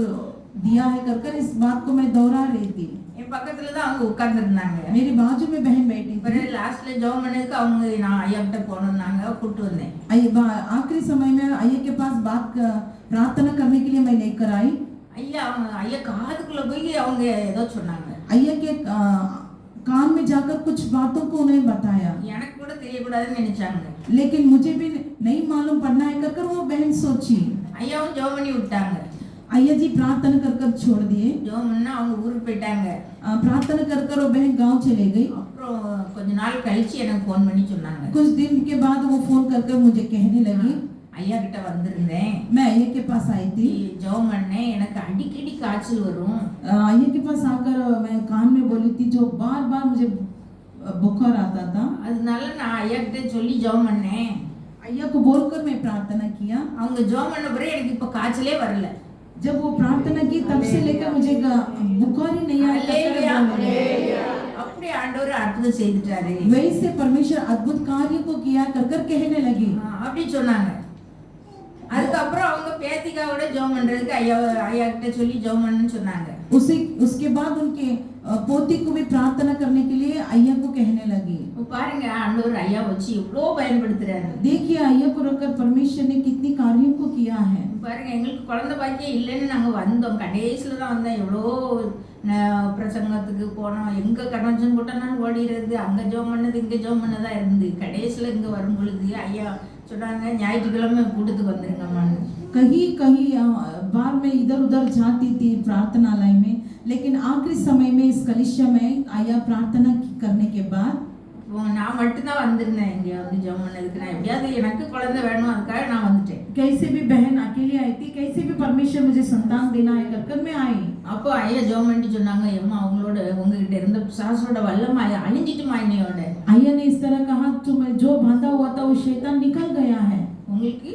दिया है कर इस बात को मैं दोहरा रही थी। என் பக்கத்துல தான் அவங்க உட்கார்ந்து இருந்தாங்க. मेरी बाजू में बहन बैठी थी। பிறகு லாஸ்ட்ல ஜெபம் பண்ணதுக்கு அவங்க நான் ஐயா கிட்ட போனோம்னாங்க, கூப்பிட்டு வந்தேன். आखिरी समय में अय्या के पास प्रार्थना करने के लिए मैं लेकर आई। ஐயா ஐயா காதுக்குள்ள போய் அவங்க ஏதோ சொன்னாங்க. अय्या के कान में जाकर कुछ बातों को उन्हें बताया। எனக்கு கூட தெரியக்கூடாதுன்னு நினைச்சாங்க. लेकिन मुझे भी नहीं मालूम पड़ना है कर वो बहन सोची। ஐயாவும் ஜெபம் பண்ணி விட்டாங்க. अय्या जी प्रार्थना कर छोड़ दिए। ஜெபம் பண்ணா அவங்க ஊருக்கு போயிட்டாங்க. प्रार्थना कर वो बहन गांव चले गई। அப்புறம் கொஞ்ச நாள் கழிச்சு எனக்கு ஃபோன் பண்ணி சொன்னாங்க. कुछ दिन के बाद वो फोन कर मुझे कहने लगी, ஐயா கிட்ட வந்திருந்தேன், मैं अय्या के पास आई थी, ஜெபம் பண்ணேன், எனக்கு அடிக்கடி காய்ச்சல் வரும். अय्या के पास आकर मैं कान में बोली थी, जो बार बार मुझे बुखार आता था, அதனால நான் ஐயா கிட்ட சொல்லி ஜெபம் பண்ணேன். अय्या को बोलकर मैं प्रार्थना किया। அவங்க ஜெபம் பண்ண பிறகு எனக்கு இப்ப காய்ச்சலே வரல. जब वो प्रार्थना की तब से लेकर मुझे बुखार ही नहीं आया। அப்படி ஆண்டவர் அற்புதம் செய்துட்டாரு, वैसे परमेश्वर अद्भुत कार्य को किया कर कहने लगी। அப்படி சொன்னாங்க. அதுக்கப்புறம் அவங்க பேத்திக்காவோட ஜெபம் பண்றதுக்கு ஐயா கிட்ட சொல்லி ஜெபம் பண்ணணும்னு சொன்னாங்க. उसके बाद उनके पोती को भी प्रार्थना करने के लिए अय्या को कहने लगी। பாருங்க ஆண்டவர் ஐயா வச்சு இவ்ளோ பயன்படுத்துறாரு. देखिए अय्या को रखकर परमेश्वर ने कितनी कार्यों को किया है। பாருங்க எங்களுக்கு குழந்தை பாக்கியம் இல்லைன்னு நாங்க வந்தோம், கடைசியில தான் வந்தோம். எவ்வளோ பிரசங்கத்துக்கு போனோம், எங்க கன்வென்ஷன் போட்டோம்னாலும் ஓடிடுறது, அங்க ஜெபம் பண்ணது இங்க ஜெபம் பண்ணதா இருந்து கடைசியில இங்க வரும் பொழுது ஐயா சொன்னாங்க, ஞாயிற்றுக்கிழமை கூட்டத்துக்கு வந்துருங்கம்மான்னு. कहीं कहीं बार में इधर उधर जाती थी प्रार्थनालय में, लेकिन आखिरी समय में इस कलिसिया में अय्या प्रार्थना करने के बाद நான் மட்டும்தான் வந்திருந்தேன். இங்கே வந்து ஜெபம் பண்ணதுக்கு நான் எப்படியாவது எனக்கு குழந்தை வேணும், அதுக்காக நான் வந்துட்டேன். कैसे भी बहन अकेली आई थी, कैसे भी परमेश्वर मुझे संतान देना है कर मैं आई। அப்போ ஐயா ஜெபம் பண்ணிட்டு சொன்னாங்க, எம்மா அவங்களோட உங்ககிட்ட இருந்த பிசாசோட வல்லமை அழிஞ்சிட்டுமா இன்னையோட. अय्या ने इस तरह कहा, तुम्हें जो बांधा हुआ था वो शैतान निकल गया है। உங்களுக்கு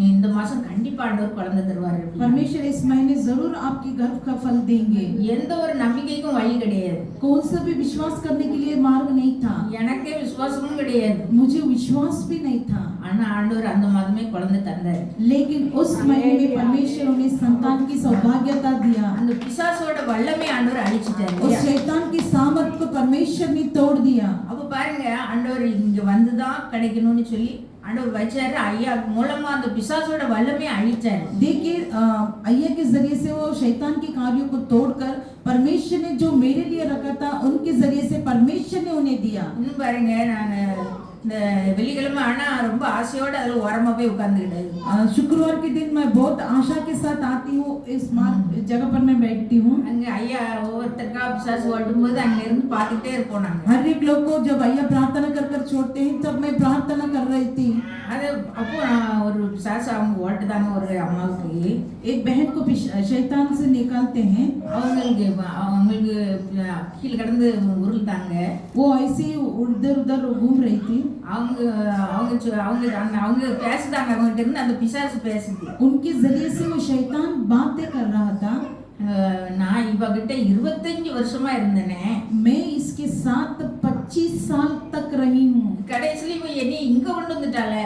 இந்த மாசம் கண்டிப்பா ஆண்டவர் குழந்தை தருவாரு. परमेश्वर इस महीने जरूर आपके गर्भ का फल देंगे। எந்த ஒரு நம்பிக்கைக்கும் வழி கிடையாது. कौन सा भी विश्वास करने के लिए मार्ग नहीं था। எனக்கே விசுவாசமும் கிடையாது, मुझे विश्वास भी नहीं था। ஆனா ஆண்டவர் அந்த மாதமே குழந்தை தந்தாரு. लेकिन उस महीने में परमेश्वर ने संतान की सौभाग्यता दिया। அந்த பிசாசோட வல்லமை ஆண்டவர் அழிச்சிட்டாரு. उस शैतान की सामर्थ को परमेश्वर ने तोड़ दिया। அப்ப பாருங்க ஆண்டவர் இங்க வந்துதான் கிடைக்கணும்னு சொல்லி ஆண்டவர் வச்சாரு. ஐயா மூலமா அந்த பிசாசோட வல்லமை அழிச்சாரு. देखिए अय्या के जरिए से वो शैतान के कार्यों को तोड़कर परमेश्वर ने जो मेरे लिए रखा था उनके जरिए से परमेश्वर ने उन्हें दिया। இன்னும் பாருங்க, நான் இந்த வெள்ளிக்கிழமை ஆனா ரொம்ப ஆசையோட அதுல ஓரமா போய் உட்கார்ந்துக்கிட்டது. शुक्रवार के दिन मैं बहुत आशा के साथ आती हूँ, इस जगह पर मैं बैठती हूँ। அங்க ஐயா ஒவ்வொருத்தருக்கா பிசாசு ஓட்டும்போது அங்க இருந்து பார்த்துட்டே இருப்போம் நாங்க. हर एक लोग को जब अय्या प्रार्थना कर छोड़ते हैं तब मैं प्रार्थना कर रही थी। அது அப்போ ஒரு பிசாசு அவங்க ஓட்டுதாங்க ஒரு அம்மாவுக்கு. एक बहन को शैतान से निकालते हैं, அவங்களுக்கு கீழே கடந்து உருள்தாங்க. वो ऐसे उधर उधर घूम रही थी। அவங்க பேசுதாங்க, அவங்ககிட்ட இருந்து அந்த பிசாசு பேசுது. उनके जरिए से वो शैतान बातें कर रहा था। நான் இவகிட்ட 25 வருஷமா இருந்தேனே, मैं इसके साथ 25 साल तक रही हूँ। கடைசியில இவ என்னை இங்க கொண்டு வந்துட்டாளே,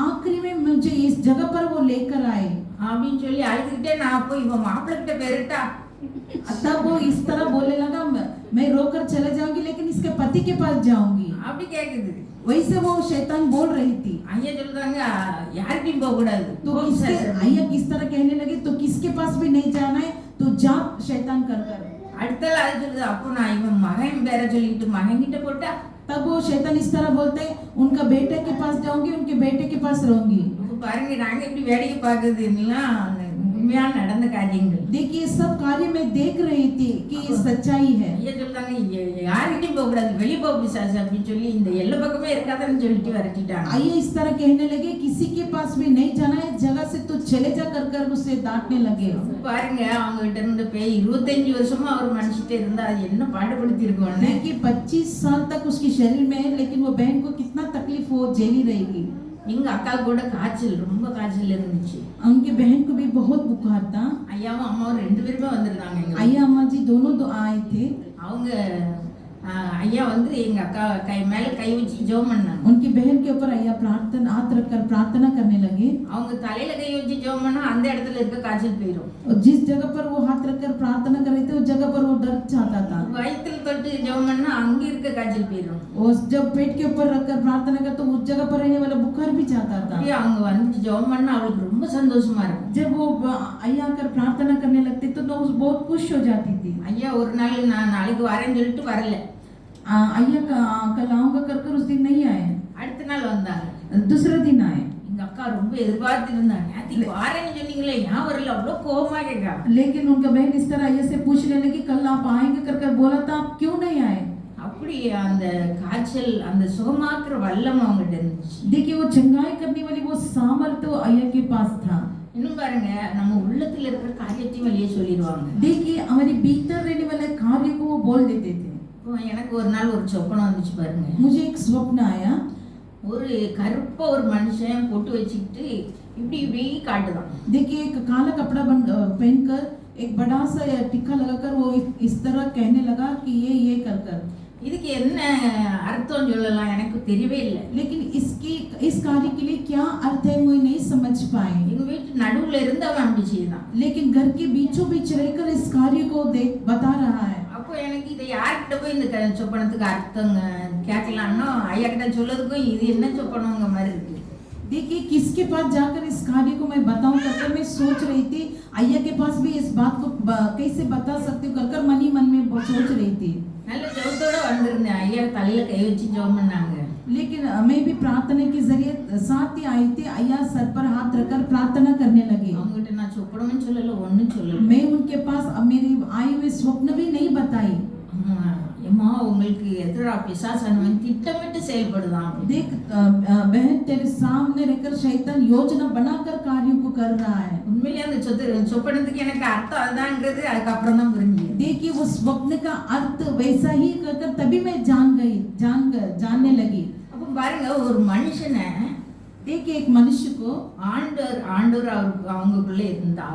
आखिरी में मुझे इस जगह पर वो लेकर आए அப்படின்னு சொல்லி அழுதுகிட்டே நான் போய் இவன் மாப்பிள்ளை கிட்ட போயிருட்டா. तब वो इस तरह बोलने लगा, मैं रोकर चले जाऊंगी लेकिन इसके पति के पास जाऊंगी। அப்படி கேக்குது. वैसे वो शैतान बोल रही थी। ஐயா சொல்றாங்க, யார்கிட்டயும் போக கூடாது. तो अय्या किस तरह कहने लगे, तो किसके पास भी नहीं जाना है, तो जा शैतान कर कर। அடுத்த நாள் அது சொல்லுது, அப்போ நான் இவன் மகன் பேர சொல்லிட்டு மகன் கிட்ட போட்டா. तब वो शैतान इस तरह बोलते हैं, उनका बेटे के पास जाऊंगी, उनके बेटे के पास रहूंगी। அப்ப பாருங்க, நாங்க இப்படி வேடிக்கை பார்க்குறது எல்லாம் உண்மையா நடந்த காரியங்கள். देखिए सब कार्य में देख रही थी कि ये सच्चाई है। ஐயா சொல்றாங்க, யார்கிட்டயும் போக கூடாது, வெளியே போ பிசாசு அப்படின்னு சொல்லி இந்த எல்லை பக்கமே இருக்காதுன்னு சொல்லிட்டு விரட்டிட்டாங்க. अय्या इस तरह कहने लगे, किसी के पास भी नहीं जाना है, जगह से तो चले जा कर उसे डांटने लगे। பாருங்க, அவங்க கிட்ட இருந்து போய் 25 வருஷமா அவர் மனுஷிட்டே இருந்தா அது என்ன பாடுபடுத்தி இருக்கோம். देखिए 25 साल तक उसके शरीर में है, लेकिन वो बहन को कितना तकलीफ वो झेली रहेगी। எங்க அக்கா கூட காய்ச்சல், ரொம்ப காய்ச்சல் இருந்துச்சு. उनके बहन को भी बहुत बुखार था। ஐயாவும் அம்மாவும் 2 பேருமே வந்திருந்தாங்க எங்க अय्या अम्मा जी दोनों आए थे। அவங்க ஐயா வந்து எங்க அக்கா கை மேல கை வச்சு ஜெபம் பண்ணாங்க. उनकी बहन के ऊपर अय्या प्रार्थना हाथ रखकर प्रार्थना करने लगे। அவங்க தலையில கை வச்சு ஜெபம் பண்ணா அந்த இடத்துல இருக்க காய்ச்சல் போயிடும். और जिस जगह पर वो हाथ रखकर प्रार्थना कर रहे थे उस जगह पर वो दर्द चाहता था। வயித்துல தொட்டு ஜெபம் பண்ணா அங்க இருக்க காய்ச்சல் போயிடும். और जब पेट के ऊपर रखकर प्रार्थना कर तो उस जगह पर रहने वाला बुखार भी चाहता था। அவங்க வந்து ஜெபம் பண்ணா அவளுக்கு ரொம்ப சந்தோஷமா இருக்கும். जब वो अय्या आकर प्रार्थना करने लगते तो वो बहुत खुश हो जाती थी। ஐயா ஒரு நாள் நான் நாளைக்கு வரேன்னு சொல்லிட்டு வரல. अय्या कल आऊंगा कर उस दिन नहीं आए। அடுத்த நாள் வந்தாங்க. दूसरे दिन आए। எங்க அக்கா ரொம்ப எதிர்பார்த்து இருந்தாங்க. நேத்து வரேன்னு சொன்னீங்களே ஏன் வரல? அவ்வளோ கோவமா கேட்கா. लेकिन उनका बहन इस तरह अय्या से पूछने लगी कल आप आएंगे कर बोला था, आप क्यों नहीं आए? அப்படி அந்த காய்ச்சல் அந்த சுகமாக்குற வல்லம் அவங்ககிட்ட இருந்துச்சு. देखिए वो चंगाई करने वाली वो सामर्थ्य तो अय्या के पास था। இன்னும் பாருங்க நம்ம உள்ளத்துல இருக்கிற காரியத்தையும் வெளியே சொல்லிடுவாங்க. देखिए हमारे भीतर रहने वाले कार्य को वो बोल देते थे। எனக்கு ஒரு நாள் ஒரு சொப்பனம் வந்துச்சு பாருங்க. मुझे एक स्वप्न आया। ஒரு கருப்ப ஒரு மனுஷன் பொட்டு வச்சுக்கிட்டு இப்படி இப்படி காட்டுதான். देखिए एक काला कपड़ा पहनकर एक बड़ा सा टिक्का लगाकर वो इस तरह कहने लगा कि ये कर। இதுக்கு என்ன அர்த்தம் சொல்லலாம் எனக்கு தெரியவே இல்லை. लेकिन इस कार्य के लिए क्या अर्थ है मुझे नहीं समझ पाए। எங்க வீட்டு நடுவுல இருந்து அவன் அப்படி செய்தான். लेकिन घर के बीचों बीच रहकर इस कार्य को बता रहा है। அப்போ எனக்கு இதை யார்கிட்ட போய் இந்த சொப்பனத்துக்கு அர்த்தங்க கேட்கலாம்னா ஐயா கிட்ட சொல்லதுக்கும் இது என்ன சொப்பனங்க மாதிரி இருக்கு. देखिए किसके पास जाकर इस कार्य को मैं बताऊं कर मैं सोच रही थी। अय्या के पास भी इस बात को कैसे बता सकती हूँ कर मन ही मन में सोच रही थी। நல்ல ஜெபத்தோட வந்திருந்தேன். ஐயா தலையில கை வச்சு ஜெபம் பண்ணாங்க. लेकिन मैं भी प्रार्थना के जरिए साथ ही आई थी। अय्या सर पर हाथ रखकर प्रार्थना करने लगे। அவங்ககிட்ட நான் சொப்பனமும் சொல்லல ஒன்றும் சொல்லல. मैं उनके पास मेरी आई हुई स्वप्न भी नहीं बताई। அம்மா உங்களுக்கு எதிரா பிசாசானவன் திட்டமிட்டு செயல்படுதான். देख बहन तेरे सामने रहकर शैतान योजना बनाकर कार्यों को कर रहा है। உண்மையிலேயே அந்த சொப்பனத்துக்கு எனக்கு அர்த்தம் அதுதான்ங்கிறது அதுக்கப்புறம் தான் புரிஞ்சுது. देखिए वो स्वप्न का अर्थ वैसा ही कर तभी मैं जानने लगी। அப்ப பாருங்க ஒரு மனுஷனை देखिए एक मनुष्य को ஆண்டவர் அவங்களுக்குள்ள இருந்தா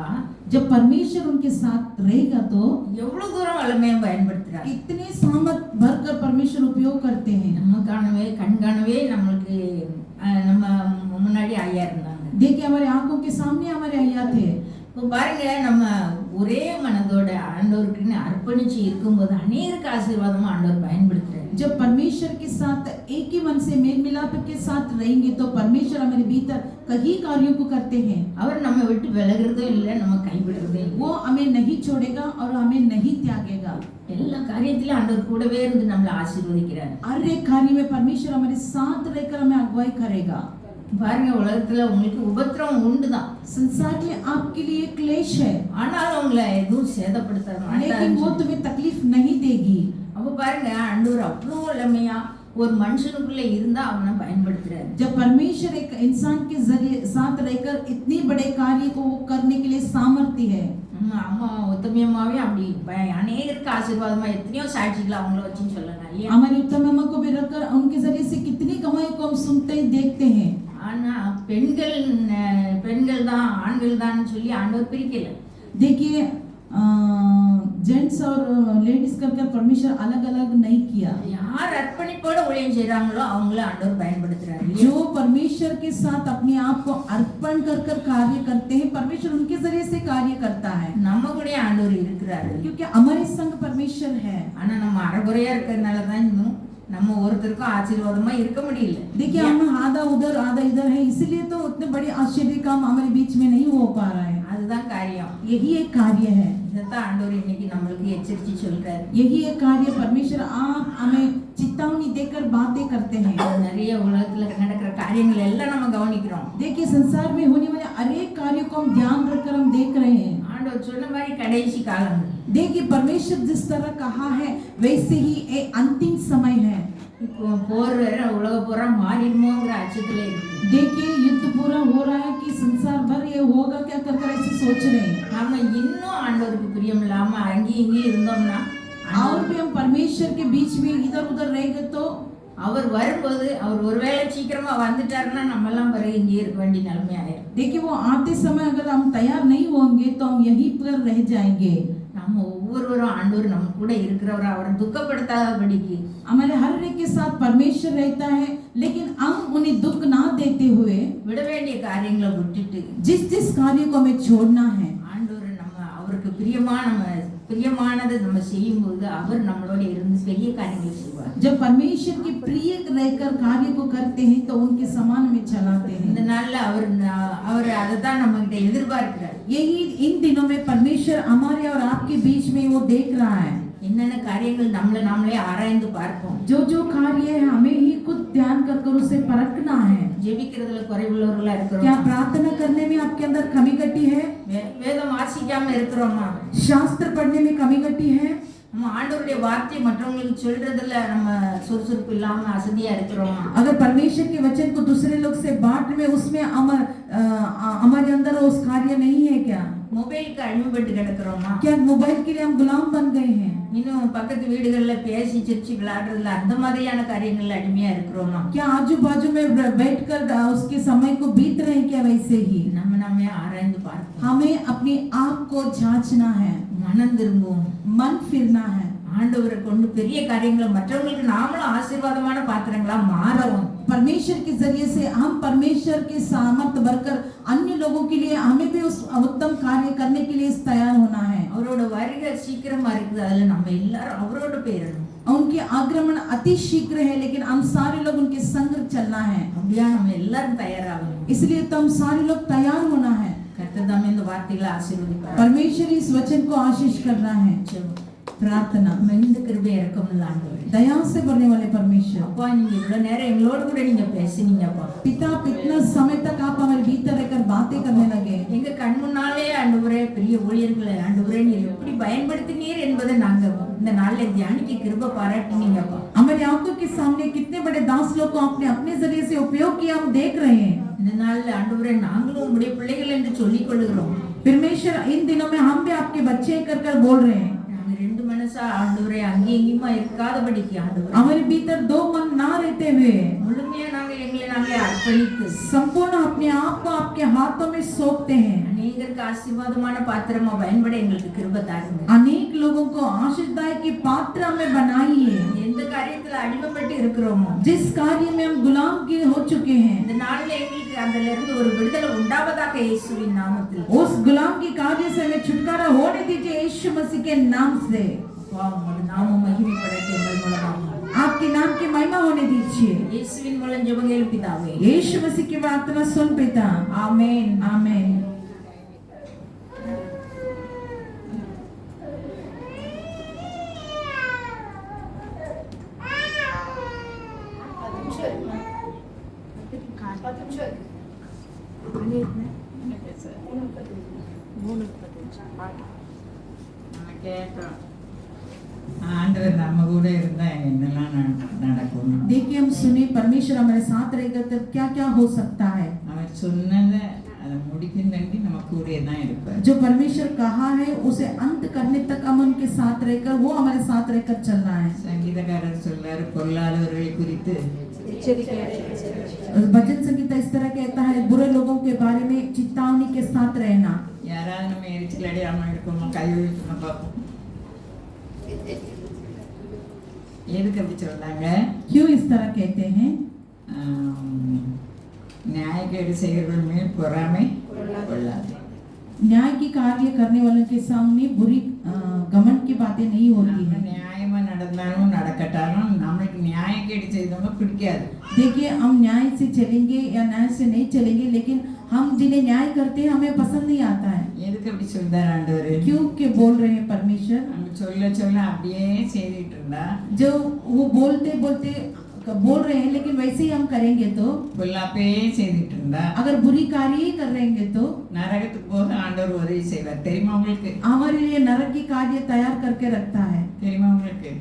जब परमेश्वर उनके साथ रहेगा तो எவ்வளவு தூரம் வல்லமையை பயன்படுத்துறாரு. कितने सामर्थ भरकर परमेश्वर उपयोग करते हैं। நமக்கானவே கண்காணவே நம்மளுக்கு நம்ம முன்னாடி ஐயா இருந்தாங்க. देखिए हमारे आंखों के सामने हमारे अय्या थे। இப்போ பாருங்க நம்ம ஒரே மனதோட ஆண்டவருக்குன்னு அர்ப்பணிச்சு இருக்கும்போது அநேகருக்கு ஆசீர்வாதமா ஆண்டவர் பயன்படுத்துறாரு. जब परमेश्वर के साथ एक ही मन से मेल मिलाप के साथ रहेंगे तो परमेश्वर हमारे भीतर कई कार्यों को करते हैं। அவர் நம்ம விட்டு விலகுறதும் இல்லை, நம்ம கைவிடுறதும் இல்லை. वो हमें नहीं छोड़ेगा और हमें नहीं त्यागेगा। எல்லா காரியத்திலும் ஆண்டவர் கூடவே இருந்து நம்மளை ஆசீர்வதிக்கிறார். हर एक कार्य में परमेश्वर हमारे साथ रहकर हमें अगुवाई करेगा। பாருங்க உலகத்துல உங்களுக்கு உபத்திரவம் உண்டுதான். संसार में आपके लिए क्लेश है ஆனாலும் உங்களை எதுவும் சேதப்படுத்த लेकिन वो तुम्हें तकलीफ नहीं देगी। அப்ப பாருங்க ஆண்டவர் அவ்வளோ வல்லமையா ஒரு மனுஷனுக்குள்ள இருந்தா அவனை பயன்படுத்துறாரு. जब परमेश्वर एक इंसान के जरिए साथ रहकर इतने बड़े कार्य को करने के लिए सामर्थ्य है। அம்மா உத்தமியம்மாவே அப்படி அநேகருக்கு ஆசீர்வாதமா எத்தனையோ சாட்சிகளை அவங்கள வச்சுன்னு சொல்லலாம் இல்லையா. हमारी उत्तम अम्मा को भी रखकर उनके जरिए से कितनी कमाई को हम सुनते ही देखते हैं। ஆனா பெண்கள் தான் ஆண்கள் தான் சொல்லி ஆண்டவர் பிரிக்கல. देखिए जेंट्स और लेडीज कर परमेश्वर अलग अलग नहीं किया। யார் அர்ப்பணிப்போட ஊழியம் செய்றாங்களோ அவங்கள ஆண்டவர் பயன்படுத்துறாரு. जो परमेश्वर के साथ अपने आप को अर्पण कर कार्य करते हैं परमेश्वर उनके जरिए से कार्य करता है। நம்ம கூட ஆண்டவர் இருக்கிறாரு. क्योंकि हमारे संग परमेश्वर है। ஆனா நம்ம அறகுறையா இருக்கிறதுனால தான் இன்னும் நம்ம ஒருத்தருக்கும் ஆசீர்வாதமா இருக்க முடியல. देखिए हम आधा उधर आधा इधर है इसलिए तो उतने बड़े आश्चर्य काम हमारे बीच में नहीं हो पा रहा है। அதுதான் காரியம். यही एक कार्य है। இதைத்தான் ஆண்டவர் இன்னைக்கு நம்மளுக்கு எச்சரிச்சு சொல்றாரு. यही एक कार्य परमेश्वर आप हमें चेतावनी देकर बातें करते हैं। நிறைய உலகத்துல நடக்கிற காரியங்கள் எல்லாம் நம்ம கவனிக்கிறோம். देखिए संसार में होने वाले अनेक कार्यों को हम ध्यान रखकर हम देख रहे हैं। ஆண்டவர் சொன்ன மாதிரி கடைசி காலங்கள். देखिए परमेश्वर जिस तरह कहा है वैसे ही एक अंतिम समय है। இப்போ போர் வேற உலக பூரா மாறிடுமோங்கிற அச்சத்துல இருக்கு. देखिए युद्ध पूरा हो रहा है कि संसार भर ये होगा क्या कर ऐसे सोच रहे हैं। நாம இன்னும் ஆண்டவருக்கு பிரியம் இல்லாம அங்கேயும் இங்கேயும் இருந்தோம்னா और भी हम परमेश्वर के बीच में इधर उधर रहेंगे तो அவர் வரும்போது அவர் ஒருவேளை சீக்கிரமா வந்துட்டாருன்னா நம்ம எல்லாம் பிறகு இங்கே இருக்க வேண்டிய நிலைமை ஆயிரும். देखिए वो आते समय अगर हम तैयार नहीं होंगे तो हम यहीं पर रह जाएंगे. நம்ம ஒவ்வொருவரும் ஆண்டவர் நம்ம கூட இருக்கிறவர், அவரை துக்கப்படுத்தாதபடிக்கு हमारे हर एक के साथ परमेश्वर रहता है, लेकिन हम उन्हें दुख ना देते हुए விட வேண்டிய காரியங்களை விட்டுட்டு जिस जिस कार्य को हमें छोड़ना है, ஆண்டவர் நம்ம அவருக்கு பிரியமானதை நம்ம செய்யும்போது அவர் நம்மளோட இருந்து பெரிய காரியங்களை செய்வார். जब परमेश्वर के प्रिय रहकर कार्य को करते हैं तो उनके समान में चलाते हैं. இந்த நாள்ல அவர் அதை தான் நம்ம கிட்ட எதிர்பார்க்கிறார். यही इन दिनों में परमेश्वर हमारे और आपके बीच में वो देख रहा है. என்னென்ன காரியங்கள் நம்மளை நாமளே ஆராய்ந்து பார்ப்போம். जो जो कार्य है हमें ही खुद ध्यान कर उसे परखना है. ஜெபிக்கிறதுல குறைவுள்ளவர்களா இருக்கிறோம். क्या प्रार्थना करने में आपके अंदर कमी घटी है? வேதம் வாசிக்காம இருக்கிறோமா? शास्त्र पढ़ने में कमी घटी है? நம்ம ஆண்டவருடைய வார்த்தை மற்றவங்களுக்கு சொல்றதுல நம்ம சுறுசுறுப்பு இல்லாம அசதியா இருக்கிறோமா? अगर परमेश्वर के वचन को दूसरे लोग से बांटने में उसमें हमारे अंदर उस कार्य नहीं है क्या? மொபைலுக்கு அடிமைப்பட்டு கிடக்கிறோமா? क्या मोबाइल के लिए हम गुलाम बन गए हैं? இன்னும் பக்கத்து வீடுகள்ல பேசி சிரிச்சு விளையாடுறதுல அந்த மாதிரியான காரியங்கள்ல அடிமையா இருக்கிறோமா? क्या आजू बाजू में बैठकर उसके समय को बीत रहे हैं क्या? वैसे ही நம்ம ஆராய்ந்து பார்ப்போம். हमें अपने आप को जांचना है, மனம் திரும்புவோம், मन फिरना है. ஆண்டவரை கொண்டு பெரிய காரியங்களை மற்றவங்களுக்கு நாமளும் ஆசீர்வாதமான பாத்திரங்களா மாறவும். परमेश्वर के जरिए से हम परमेश्वर के सामर्थ्य भरकर अन्य लोगों के लिए हमें भी उस उत्तम कार्य करने के लिए तैयार होना है. அவரோட வருகை சீக்கிரமா இருக்குது, அதுல நம்ம எல்லாரும் அவரோட போயிடணும். उनके आगमन अति शीघ्र है, लेकिन हम सारे लोग उनके संग चलना है. அப்படியா நம்ம எல்லாரும் தயாராகணும். इसलिए तो हम सारे लोग तैयार होना है. கர்த்தர் தாமே இந்த வார்த்தைகளை ஆசீர்வதிப்பார். परमेश्वर इस वचन को आशीष कर रहा है. प्रार्थना மிகுந்த கிருபை இரக்கமுள்ள ஆண்டவரே, दया से भरने वाले परमेश्वर, அப்பா நீங்க இவ்வளவு நேரம் எங்களோட கூட நீங்க பேசினீங்கப்பா. पिता इतना समय तक आप हमारे भीतर रहकर बातें करने लगे. எங்க கண் முன்னாலே ஆண்டவரே பெரிய ஊழியர்களை ஆண்டவரே நீர் எப்படி பயன்படுத்தினீர் என்பதை நாங்க இந்த நாள்ல தியானிக்க கிருபை பாராட்டினீங்கப்பா. हमारी आंखों के सामने कितने बड़े दास लोग को आपने अपने जरिए से उपयोग किया, हम देख रहे हैं. இந்த நாள்ல ஆண்டவரே நாங்களும் உங்களுடைய பிள்ளைகள் என்று சொல்லிக் கொள்கிறோம். परमेश्वर इन दिनों में हम भी आपके बच्चे कर बोल रहे हैं. நாங்க ரெண்டு மனசா ஆண்டவரே அங்கே இங்கேயுமா இருக்காதபடிக்கு ஆண்டவரே हमारे भीतर दो मन ना रहते हुए முழுமையா எங்களை நாங்களே அர்ப்பணித்து संपूर्ण अपने आप को आपके हाथों में सौंपते हैं. அநேகருக்கு ஆசீர்வாதமான பாத்திரமா பயன்பட எங்களுக்கு கிருபை தாருங்க. अनेक लोगों को आशीर्वाद की पात्र में बनाइए. எந்த காரியத்துல அடிமைப்பட்டு இருக்கிறோமோ जिस कार्य में हम गुलाम के हो चुके हैं, இந்த நாள்ல எங்களுக்கு அதுல இருந்து ஒரு விடுதலை உண்டாவதாக இயேசுவின் நாமத்தில். उस गुलाम की कार्य से हमें छुटकारा होने दीजिए यीशु मसीह के नाम से. அப்பா உம்முடைய நாமம் மகிமைப்படட்டும் எங்கள் மூலமாக. आपके नाम की महिमा होने दीजिए. இயேசுவின் மூலம் ஜெபம் கேளு பிதாவே. यीशु मसीह की प्रार्थना सुन पिता. ஆமென். आमीन. ஆண்டவர் நம்ம கூட இருந்தா என்னெல்லாம் நடக்கும். देखिए हम सुने परमेश्वर हमारे साथ रहेगा तो क्या क्या हो सकता है. அவர் சொன்னதை அதை முடிக்கின்றி நம்ம கூடயே தான் இருப்பார். जो परमेश्वर कहा है उसे अंत करने तक हम उनके साथ रहकर वो हमारे साथ रहकर चलना है. சங்கீதக்காரர் சொல்றாரு பொல்லாதவர்களை குறித்து भजन संगीता इस तरह कहता है बुरे लोगों के बारे में चेतावनी के साथ रहना. யாராவது நம்ம எரிச்சல் அடையாம இருக்கோமா கை வச்சு பார்ப்போம். எதுக்கு அப்படி சொல்றாங்க? क्यों इस तरह कहते हैं? நியாயக்கேடு செய்கிறவர்கள் மேல் பொறாமை கொள்ளாது. न्याय की कार्य करने वालों के सामने बुरी घमंड की बातें नहीं होती है. நியாயமா நடந்தாலும் நடக்கட்டாலும் நம்மளுக்கு நியாயக்கேடு செய்தவங்க பிடிக்காது. देखिए हम न्याय से चलेंगे या न्याय से नहीं चलेंगे, लेकिन हम जिन्हें न्याय करते हैं हमें पसंद नहीं आता है. எதுக்கு அப்படி சொல்றாரு ஆண்டவர்? क्यों के बोल रहे हैं परमेश्वर? நம்ம சொல்ல சொல்ல அப்படியே செய்துட்டு இருந்தா जो वो बोलते बोलते बोल रहे हैं लेकिन वैसे ही हम करेंगे तो, பொல்லாப்பே செய்துட்டு இருந்தா अगर बुरी कार्य ही कर रहेंगे तो நரகத்துக்கு போக ஆண்டவர் உதவி செய்வார். தெரியுமா உங்களுக்கு? हमारे लिए नरक की कार्य तैयार करके रखता है. தெரியுமா உங்களுக்கு?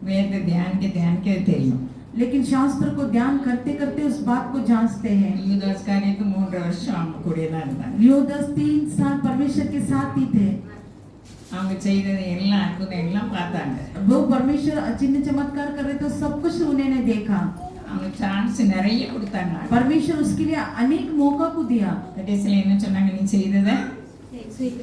வேத தியானிக்க தெரியும். लेकिन शास्त्र को ध्यान करते करते उस बात को जांचते हैं. யூதாஸ் காரியத்துக்கு 3 வருஷம் அவங்க கூட தான் இருந்தாங்க. लियोदस 3 साल परमेश्वर के साथ ही थे. அவங்க செய்தது எல்லாம் அற்புதம் எல்லாம் பார்த்தாங்க. वो परमेश्वर चिन्ह चमत्कार कर रहे तो सब कुछ उन्होंने देखा. அவங்க சான்ஸ் நிறைய கொடுத்தாங்க. परमेश्वर उसके लिए अनेक मौका को दिया. கடைசியில் என்ன சொன்னாங்க, நீ செய்ததை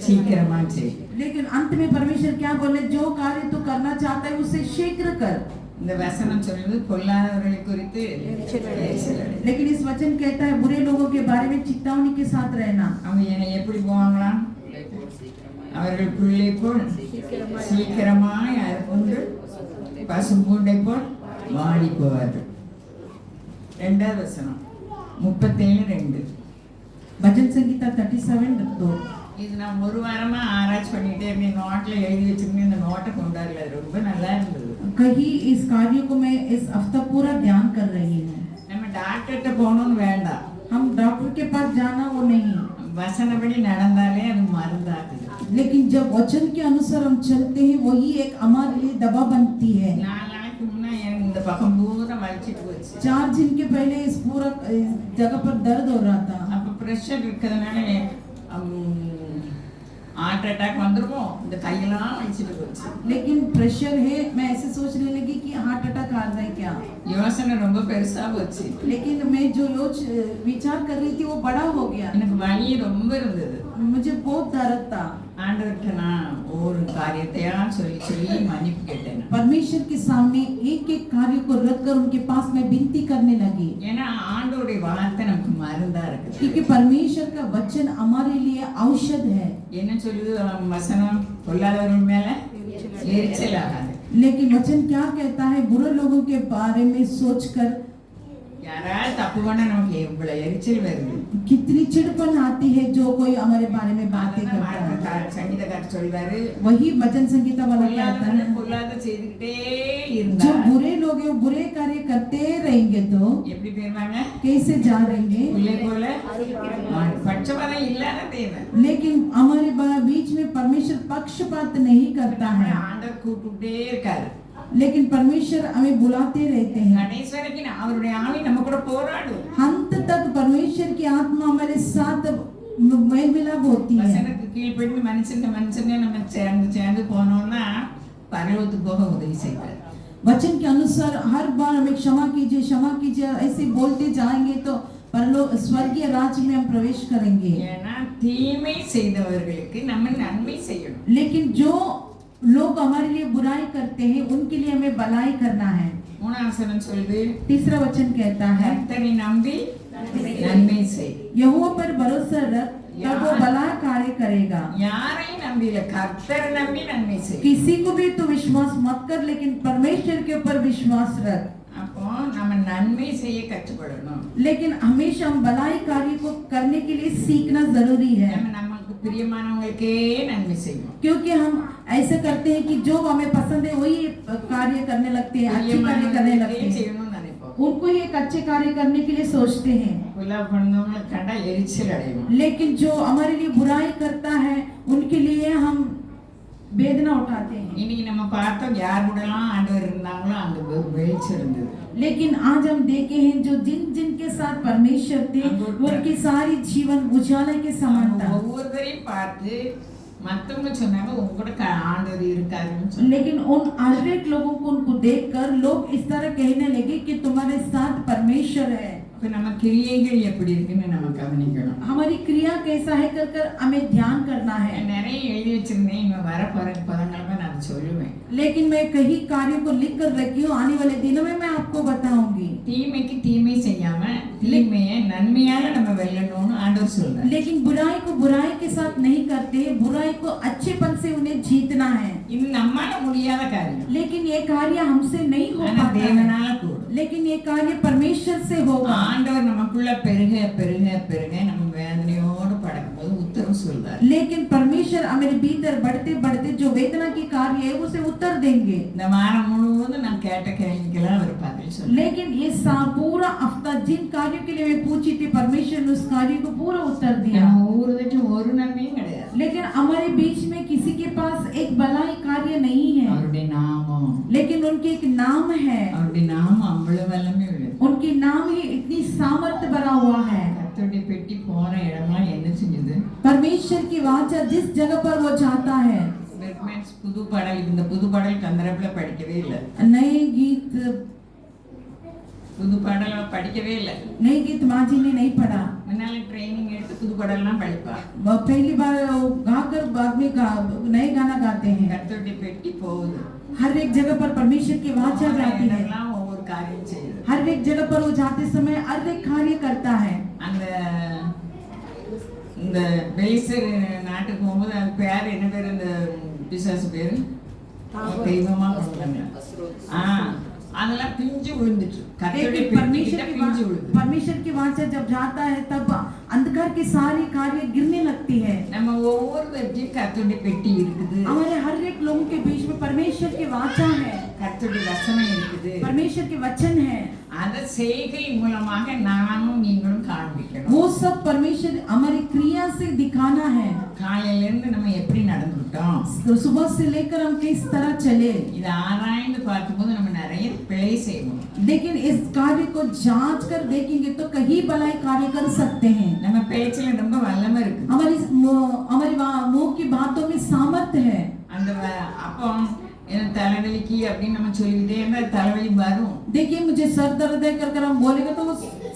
சீக்கிரமா செய். लेकिन अंत में परमेश्वर क्या बोले, जो कार्य तू करना चाहता है उसे शीघ्र कर. இந்த வசனம் சொல்றது பொல்லாதவர்களை குறித்து எரிச்சல் அடை. लेकिन इस वचन कहता है बुरे लोगों के बारे में चेतावनी के साथ रहना. அவங்க என்னை எப்படி போவாங்களாம், அவர்கள் பிள்ளை போல் சீக்கிரமாய் அறுப்புண்டு பசும்பூண்டை போல் வாடி போவார்கள். 2வது வசனம் 37:2. भजन संगीता 37:2. இது நான் ஒரு வாரமா ஆராய்ச்சி பண்ணிட்டே இருந்தேன். நோட்ல எழுதி வச்சிருந்தேன். இந்த நோட்டை கொண்டாடல, அது ரொம்ப நல்லா இருந்தது. कहीं इस कार्य को मैं इस हफ्ता पूरा ध्यान कर रही हूँ. நம்ம டாக்டர்கிட்ட போகணும்னு வேண்டாம், हम डॉक्टर के पास जाना वो नहीं, வசனப்படி நடந்தாலே அது மருந்தாகுது. लेकिन जब वचन के अनुसार हम चलते हैं वही एक हमारे लिए दवा बनती है. 4 நாளைக்கு முன்னே எனக்கு இந்த பக்கம் பூரா வலிச்சிட்டு போச்சு. 4 दिन के पहले इस पूरा जगह पर दर्द हो रहा था. அப்போ ப்ரெஷர் இருக்கிறதுனால हार्ट अटैक வந்துருமோ, இந்த கையெல்லாம் வலிச்சிட்டு போச்சு. लेकिन प्रेशर है, मैं ऐसे सोचने लगी कि हार्ट अटैक आ रहा है क्या. யோசனை ரொம்ப பெருசா போச்சு. लेकिन मैं जो विचार कर रही थी वो बड़ा हो गया. எனக்கு வலி ரொம்ப இருந்தது. मुझे बहुत दर्द था. ஆண்டவர்கிட்ட நான் ஒரு காரியத்தையா சொல்லி சொல்லி மன்னிப்பு கேட்டேன். परमेश्वर के सामने एक एक कार्य को रख कर उनके पास मैं विनती करने लगी. ஏன்னா ஆண்டவருடைய வார்த்தை நமக்கு மருந்தா இருக்கு. क्योंकि परमेश्वर का वचन हमारे लिए औषध है. என்ன சொல்லுது வசனம், பொல்லாதவர்கள் மேல எரிச்சல் ஆகாது. लेकिन वचन क्या कहता है, बुरे लोगों के बारे में सोचकर யாராவது தப்பு பண்ணா நமக்கு எவ்வளவு எரிச்சல் வருது. कितनी चिड़पन आती है जो कोई हमारे बारे में बातें करता है. சங்கீதக்காரர் சொல்வாரு, वही भजन संगीता वाला कहता है, பொல்லாத செய்துக்கிட்டே जो இருந்தா बुरे लोग हैं वो बुरे कार्य करते रहेंगे तो எப்படி போயிருவாங்க, कैसे जा रहेंगे. பிள்ளை போல பட்சபாதம் இல்லாத தேவன். लेकिन हमारे बीच में परमेश्वर पक्षपात नहीं करता है. ஆண்டவர் கூப்பிட்டுட்டே இருக்காரு. लेकिन परमेश्वर हमें बुलाते रहते हैं. கடைசி வரைக்கும் அவருடைய ஆவி நம்ம கூட போராடும். अंत तक परमेश्वर की आत्मा हमारे साथ मेल मिलाप होती है. வசனத்துக்கு கீழ்ப்படிந்து மனுஷனே நம்ம சேர்ந்து போனோம்னா பரலோகத்துக்கு போக உதவி செய்வார். वचन के अनुसार हर बार हमें क्षमा कीजिए ऐसे बोलते जाएंगे तो परलोक स्वर्गीय राज्य में हम प्रवेश करेंगे. ஏன்னா தீமை செய்தவர்களுக்கு நம்ம நன்மை செய்யணும். लेकिन जो लोग हमारे लिए बुराई करते हैं उनके लिए हमें भलाई करना है. 3வது வசனம் சொல்லுது, तीसरा वचन कहता है, கர்த்தரை நம்பி நன்மை செய். यहोवा पर भरोसा रख तब वो भला कार्य करेगा. யாரையும் நம்பில, கர்த்தரை நம்பி நன்மை செய். किसी को भी तो विश्वास मत कर, लेकिन परमेश्वर के ऊपर विश्वास रख. அப்போ நம்ம நன்மை செய்ய கற்றுக்கொள்ளணும். लेकिन हमेशा हम भलाई कार्य को करने के लिए सीखना जरूरी है. நம்ம நமக்கு பிரியமானவங்களுக்கே நன்மை செய்வோம். क्योंकि हम ऐसे करते हैं कि जो हमें पसंद है वही कार्य करने लगते हैं, अच्छे कार्य करने लगते हैं, செய்யணும்னு நினைப்போம். उनको ही एक अच्छे कार्य करने के लिए सोचते हैं. புலா பண்ணவங்களை கண்டா எரிச்சல் அடைவோம். लेकिन जो हमारे लिए बुराई करता है उनके लिए हम वेदना उठाते हैं. இன்னைக்கு நம்ம பார்த்தோம், யார் கூடலாம் ஆண்டவர் இருந்தாங்களோ அந்த வெளிச்சம் இருந்தது. लेकिन आज हम देखे हैं जो जिन के साथ परमेश्वर थे उनकी सारी जीवन उजाला के समान था. ஒவ்வொருத்தரையும் பார்த்து மத்தவங்க சொன்னாங்க உங்களோட ஆண்டவர் இருக்காருன்னு சொன்னாங்க. लेकिन उन हर एक लोगों को उनको देखकर लोग इस तरह कहने लगे कि तुम्हारे साथ परमेश्वर है. அப்ப நம்ம கிரியைகள் எப்படி இருக்குன்னு நம்ம கவனிக்கணும். हमारी क्रिया कैसा है कर हमें ध्यान करना है. நிறைய எழுதி வச்சிருந்தேன், இங்க வர போற பதங்களை நான் சொல்லுவேன். लेकिन मैं कई कार्यों को लिख कर रखी हूँ, आने वाले दिनों में मैं आपको बताऊंगी. தீமைக்கு தீமை செய்யாம தீமையை நன்மையால நம்ம வெல்லணும்னு ஆண்டவர் சொல்றார். लेकिन बुराई को बुराई के साथ नहीं करते, बुराई को अच्छेपन से उन्हें जीतना है. இது நம்மால முடியாத காரியம். लेकिन ये कार्य हमसे नहीं हो ஆனா पाता है. தேவனால கூடும். लेकिन ये कार्य परमेश्वर से होगा. ஆண்டவர் நமக்குள்ள பெருக பெருக பெருக நம்ம வேதனையோடு படக்கும்போது உத்தரவு சொல்றார். लेकिन परमेश्वर हमारे भीतर बढ़ते बढ़ते जो वेदना की कार्य है उसे उत्तर देंगे. இந்த வாரம் முழுவதும் நான் கேட்ட கேள்விக்கெல்லாம் அவர் பதில் சொல்றார். लेकिन ये पूरा हफ्ता जिन कार्यों के लिए मैं पूछी थी परमेश्वर ने उस कार्य को पूरा उत्तर दिया. ஒவ்வொருத்தையும் ஒரு நன்மையும் கிடையாது. लेकिन हमारे बीच में किसी के पास एक भलाई कार्य नहीं है. அவருடைய நாமம், लेकिन उनके एक नाम है. அவருடைய நாமம் அவ்வளவு வல்லமை உள்ளது. उनके नाम ही इतनी सामर्थ्य भरा हुआ है. கர்த்தருடைய பெட்டி போற இடம்லாம் என்ன செஞ்சது? परमेश्वर की वाचा जिस जगह पर वो जाता है, இவர் மீன்ஸ் புது பாடல், இந்த புது பாடல் கந்தரப்புல படிக்கவே இல்லை. नए गीत புது பாடலை படிக்கவே இல்லை. नए गीत माँ जी ने नहीं पढ़ा. முன்னால ட்ரைனிங் எடுத்து புது பாடல்லாம் படிப்பா. पहली बार गाकर बाद में नए गाना गाते हैं. கர்த்தருடைய பெட்டி போகுது. हर एक जगह पर परमेश्वर की वाचा जाती है. எல்லாம் ஒவ்வொரு காரியம் செய்யுது. हर एक जगह पर वो जाते समय हर एक कार्य करता है. அந்த இந்த பெலிஸ்தர் நாட்டுக்கு போகும்போது அது பேர் என்ன பேர், அந்த பிசாசு பேரு தெய்வமா கொண்டாங்க. அதெல்லாம் பிஞ்சு விழுந்துச்சு. கர்த்தருடைய பெட்டிக்கிட்ட பிஞ்சு விழுது. परमेश्वर की वाचा जब जाता है तब अंधकार की सारी कार्य गिरने लगती है. நம்ம ஒவ்வொருவருக்கும் கர்த்தருடைய பெட்டி இருக்குது. हमारे हर एक लोगों के बीच में परमेश्वर की वाचा है, கர்த்தருடைய வசனம் இருக்குது, परमेश्वर के वचन है. அத செய்கை மூலமாக நானும் நீங்களும் காண்பிக்கணும். वो सब परमेश्वर हमारी क्रिया से दिखाना है. காலையில இருந்து நம்ம எப்படி நடந்துட்டோம், तो सुबह से लेकर हम किस तरह चले. இத ஆராய்ந்து பார்க்கும்போது நம்ம நிறைய பிழை செய்வோம். लेकिन इस कार्य को जांच कर देखेंगे तो कहीं भलाई कार्य कर सकते हैं. நம்ம பேச்சுல ரொம்ப வல்லமை இருக்கு. हमारी मुंह की बातों में सामर्थ्य है. அந்த அப்போ என்ன தலைவலிக்கு அப்படின்னு நம்ம சொல்லிக்கிட்டே இருந்தா தலைவலி வரும். देखिए मुझे सर दर्द है कर हम बोलेगा तो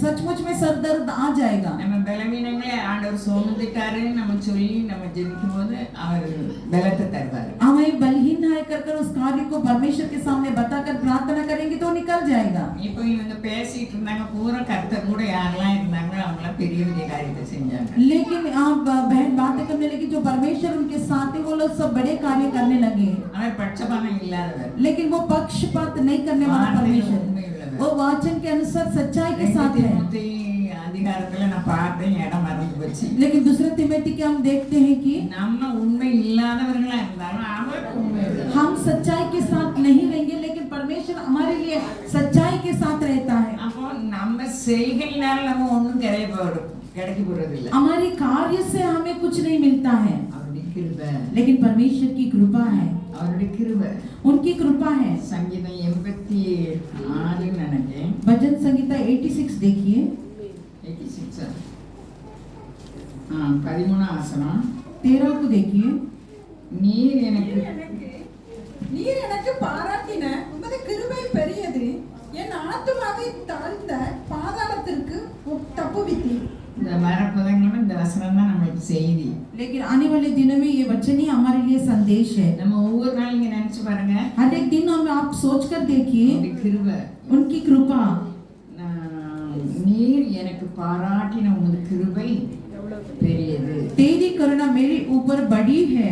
सचमुच में सर दर्द आ जाएगा. நம்ம பலவீனங்களே ஆண்டவர் சுமந்துட்டாரு நம்ம சொல்லி நம்ம ஜெபிக்கும் போது அவர் பலத்தை தருவார். हमें बलहीन है कर उस कार्य को परमेश्वर के सामने बताकर प्रार्थना करेंगे तो निकल जाएगा. இப்போ இவங்க பேசிட்டு இருந்தாங்க, பூரா கர்த்தர் கூட யாரெல்லாம் இருந்தாங்களோ அவங்களாம் பெரிய பெரிய காரியத்தை செஞ்சாங்க. लेकिन आप बहन बातें करने लगी, जो परमेश्वर उनके साथ है वो लोग सब बड़े कार्य करने लगे. அவர் பட்சபாதம் இல்லாதவர், लेकिन वो पक्षपात नहीं करने वाला परमेश्वर, वो वाचन के अनुसार सच्चाई के साथ है. அதிகாரத்துல நான் பார்த்தேன், இடம் மறந்து போச்சு. लेकिन दूसरे तिमोथी के हम देखते हैं कि நம்ம உண்மை இல்லாதவர்களா இருந்தாலும் அவர் உண்மை. हम सच्चाई के साथ नहीं रहेंगे, लेकिन परमेश्वर हमारे लिए सच्चाई के साथ रहता है. அப்போ நம்ம செய்கையினால நம்ம ஒண்ணும் கிடைக்க போறது இல்ல. हमारे कार्य से हमें कुछ नहीं मिलता है, அவருடைய கிருபை, लेकिन परमेश्वर की कृपा है, அவருடைய கிருபை. उनकी कृपा है. சங்கீதம் 86 நினைக்கிறேன், भजन संगीता 86 देखिए, 86 13 வசனம். 13 को देखिए. நீர் எனக்கு பாராட்டின உமது கிருபை பெரியது, என் ஆத்துமாவை தாழ்ந்த பாதாளத்திற்கு தப்புவித்தீர். இந்த வரப்பதங்களும் இந்த வசனம் தான் நம்மளுக்கு செய்தி. लेकिन आने वाले दिनों में ये वचन ही हमारे लिए संदेश है. நம்ம ஒவ்வொரு நாள் இங்க நினைச்சு பாருங்க, हर एक दिन हम आप सोच कर देखिए அவருடைய கிருபை. उनकी कृपा. நீர் எனக்கு பாராட்டின உமது கிருபை பெரியது, तेरी करुणा मेरे ऊपर बड़ी है,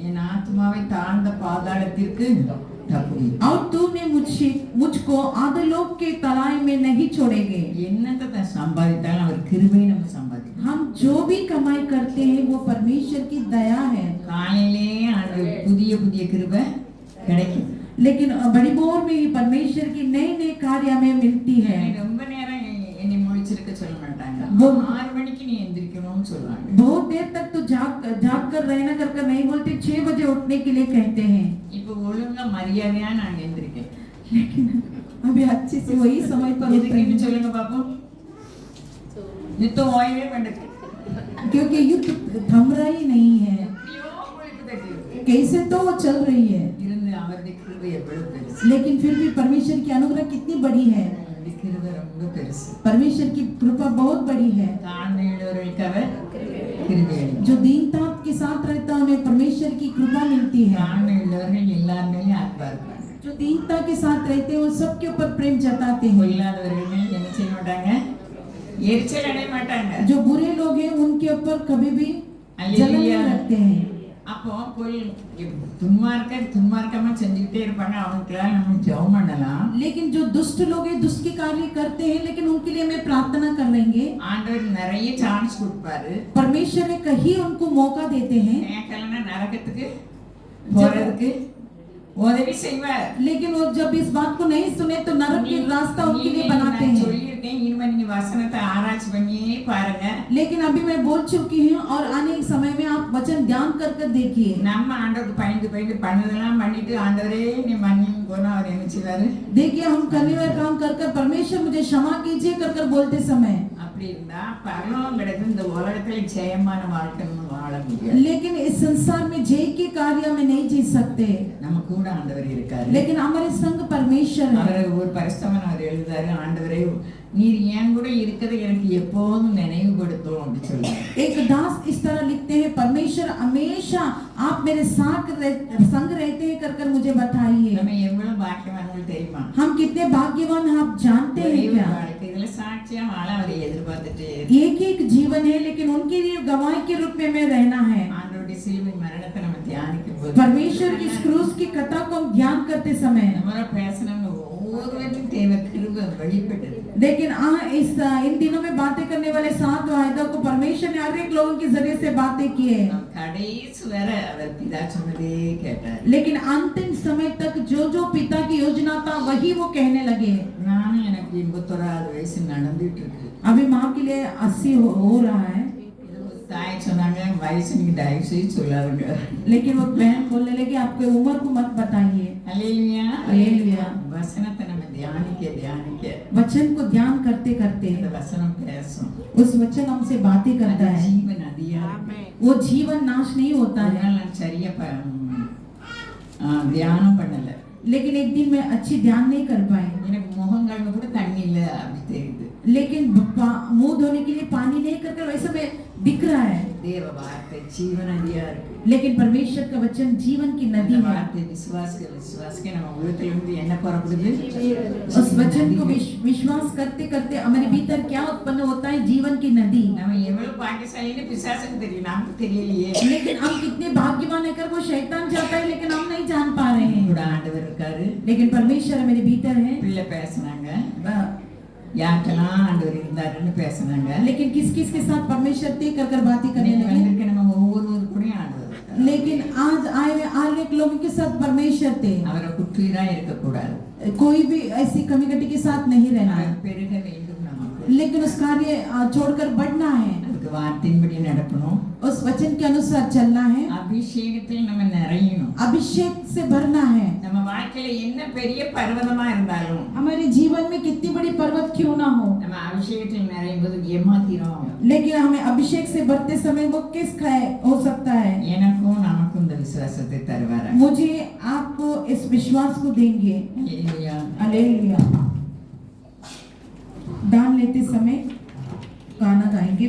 என் ஆத்மாவை தாழ்ந்த பாதாளத்திற்கு தப்புவி. और तूने मुझको आधलोक के तराई में नहीं छोड़ेंगे. என்னத்தை சம்பாதித்தாலும் அவர் கிருபை நம்ம சம்பாதிக்கணும். हम जो भी कमाई करते हैं वो परमेश्वर की दया है. காலையிலே புதிய புதிய கிருபை கிடைக்கும். लेकिन बड़ी भोर में ही परमेश्वर की नई नई कार्य हमें मिलती है. ரொம்ப நேரம் என்னை முழிச்சிருக்க சொல்ல மாட்டாங்க, 6 மணிக்கு நீ எந்திரிக்கணும்னு சொல்றாங்க. बहुत देर तक तो जाग कर रहना कर नहीं बोलते, 6 बजे उठने के लिए कहते हैं. இப்போ ஒழுங்கா மரியாதையா நான் எந்திரிக்கேன். लेकिन अभी अच्छे से वही समय पर उठ रहे எதுக்குன்னு हैं. சொல்லுங்க பாப்போம். யுத்தம் ஓயவே மாட்டேங்குது. क्योंकि युद्ध थम रहा ही नहीं है, எப்படியோ முழிப்பு தட்டிடுது. कैसे तो वो चल रही है. இருந்து அவருடைய கிருபை எவ்வளவு பெருசு. लेकिन फिर भी परमेश्वर की अनुग्रह कितनी बड़ी है. அவருடைய கிருபை ரொம்ப பெருசு. परमेश्वर की कृपा बहुत बड़ी है. தாழ்மையுள்ளவர்களுக்கு அவர் கிருபை அளிக்கிறார். जो दीनता के साथ रहता है उन्हें परमेश्वर की कृपा मिलती है. தாழ்மையுள்ளவர்கள் எல்லாருமே அன்பா இருப்பாங்க. जो दीनता के साथ रहते हैं वो सबके ऊपर प्रेम जताते हैं. இல்லாதவர்கள் என்ன செய்ய மாட்டாங்க, எரிச்சல் அடைய மாட்டாங்க. जो बुरे लोग हैं उनके ऊपर कभी भी जलन नहीं रखते हैं. அப்போ துன்மார்க்கமா செஞ்சுக்கிட்டே இருப்பாங்க, அவங்களுக்கெல்லாம் நம்ம ஜெபம் பண்ணலாம். लेकिन जो दुष्ट लोग हैं दुष्ट कार्य करते हैं, लेकिन उनके लिए हमें प्रार्थना कर लेंगे. ஆண்டவர் நிறைய சான்ஸ் கொடுப்பாரு. परमेश्वर ने कहीं उनको मौका देते हैं, கேட்கலன்னா நரகத்துக்கு போறதுக்கு உதவி செய்வார். लेकिन वो जब इस बात को नहीं सुने तो नरक की रास्ता उनके लिए बनाते हैं. சொல்லியிருக்கேன், இனிமே நீங்க வசனத்தை ஆராய்ச்சி பண்ணியே பாருங்க. लेकिन अभी मैं बोल चुकी हूँ और आने के समय में आप वचन ध्यान कर देखिए. நம்ம ஆண்டவருக்கு பயந்து பண்ணதெல்லாம் பண்ணிட்டு ஆண்டவரே நீ மன்னியும் போனா அவர் என்ன செய்வாரு. देखिए हम करने वाले काम कर परमेश्वर मुझे क्षमा कीजिए कर बोलते समय அப்படி இருந்தா பரலோகம் கிடைக்கும். இந்த உலகத்துல ஜெயமான வாழ்க்கை நம்ம வாழ முடியாது. लेकिन इस संसार में जय के कार्य में नहीं जी सकते, நம்ம கூட ஆண்டவர் இருக்காரு. लेकिन हमारे संग परमेश्वर है. அவர் ஒரு பரிசுத்தவான் எழுதாரு, ஆண்டவரே நீர் என் கூட இருக்கிறது எனக்கு எப்போதும் நினைவுபடுத்தும் அப்படி சொல்றாரு. एक दास इस तरह लिखते हैं, परमेश्वर हमेशा आप मेरे संग रहते हैं कर कर मुझे बताइए. நம்ம எவ்வளவு பாக்கியவான்கள் தெரியுமா? हम कितने भाग्यवान हैं आप जानते हैं क्या? வாழ்க்கையில சாட்சியா வாழ அவரை எதிர்பார்த்துட்டு एक एक जीवन है, लेकिन उनके लिए गवाह के रूप में हमें रहना है. ஆண்டவருடைய சிலுவை மரணத்தை நம்ம தியானிக்கும் போது परमेश्वर की इस क्रूस की कथा को हम ध्यान करते समय, நம்மள பேசணும் ஒவ்வொருவருக்கும் தேவை கிருபை வெளிப்பட்டது. लेकिन इन दिनों में बातें करने वाले 7 वायदा को परमेश्वर ने हर एक लोगों के जरिए से बातें की है. நாம் கடைசி வரை அவர் பிதா சொன்னதே கேட்டார். लेकिन अंतिम समय तक जो जो पिता की योजना था वही वो कहने लगे. நானும் எனக்கு 81 வயசு நடந்துட்டு இருக்கு. अभी माँ के लिए 80 हो रहा है, தாய் சொன்னாங்க வயசு நீங்க தயவு செய்து சொல்லாதுங்க. लेकिन वो बहन बोलने लगी आपके उम्र को मत बताइए. அல்லேலூயா हालेलुया. வசனத்தை நம்ம தியானிக்க वचन को ध्यान करते करते இந்த வசனம் பேசும். उस वचन हमसे बातें करता है. ஜீவ நதியா இருக்கு. वो जीवन नाश नहीं होता है. அதனால நான் சரியா தியானம் பண்ணல. लेकिन एक दिन में अच्छी ध्यान नहीं कर पाए. எனக்கு முகங்கள்ல கூட தண்ணி இல்ல அப்படி தெரியுது. लेकिन मुंह धोने के लिए पानी नहीं कर कर वैसे में दिख रहा है. தேவ வார்த்தை ஜீவ நதியா இருக்கு. लेकिन परमेश्वर का वचन जीवन की नदी இந்த है. வார்த்தை விசுவாஸ் के நம்ம உள்ளத்துல இருந்து என்ன புறப்படுது? उस वचन को विश्वास करते करते हमारे भीतर क्या उत्पन्न होता है? जीवन की नदी. நம்ம எவ்வளவு பாக்கியசாலின்னு பிசாசுக்கு தெரியும், நமக்கு தெரியலையே. लेकिन हम कितने भाग्यवान है कर वो शैतान चाहता है, लेकिन हम नहीं जान पा रहे हैं. கூட ஆண்டவர் இருக்காரு. लेकिन परमेश्वर मेरे भीतर है. பிள்ளை பேசுனாங்க, யாருக்கெல்லாம் ஆண்டவர் இருந்தாருன்னு பேசுனாங்க. लेकिन किस किस के साथ परमेश्वर थे कर कर बातें करने இன்னைக்கு लगे. வந்திருக்க நம்ம ஒவ்வொருவரு கூடயும் ஆண்டவர் இருக்காரு. लेकिन आज आए एक लोगों के साथ परमेश्वर थे. அவரை குற்றீரா இருக்கக்கூடாது. कोई भी ऐसी कम्युनिटी के साथ नहीं रहना है, அவர் பெருக வேண்டும் நமக்கு. लेकिन उस कार्य छोड़कर बढ़ना है. அதுக்கு வார்த்தையின்படி நடக்கணும். उस वचन के अनुसार चलना है. அபிஷேகத்தில் நம்ம நிறையணும். अभिषेक से भरना है. நம்ம வாழ்க்கையில என்ன பெரிய பர்வதமா இருந்தாலும் हमारे जीवन में कितनी बड़ी पर्वत क्यों ना हो, நம்ம அபிஷேகத்தில் நிறையும் போது ஏமாத்திரும். लेकिन हमें अभिषेक से भरते समय वो किस हो सकता है? எனக்கும் நமக்கும் இந்த விசுவாசத்தை தருவார். मुझे आपको इस विश्वास को देंगे. அல்லேலூயா. हालेलुया. दान लेते समय गाना गाएंगे.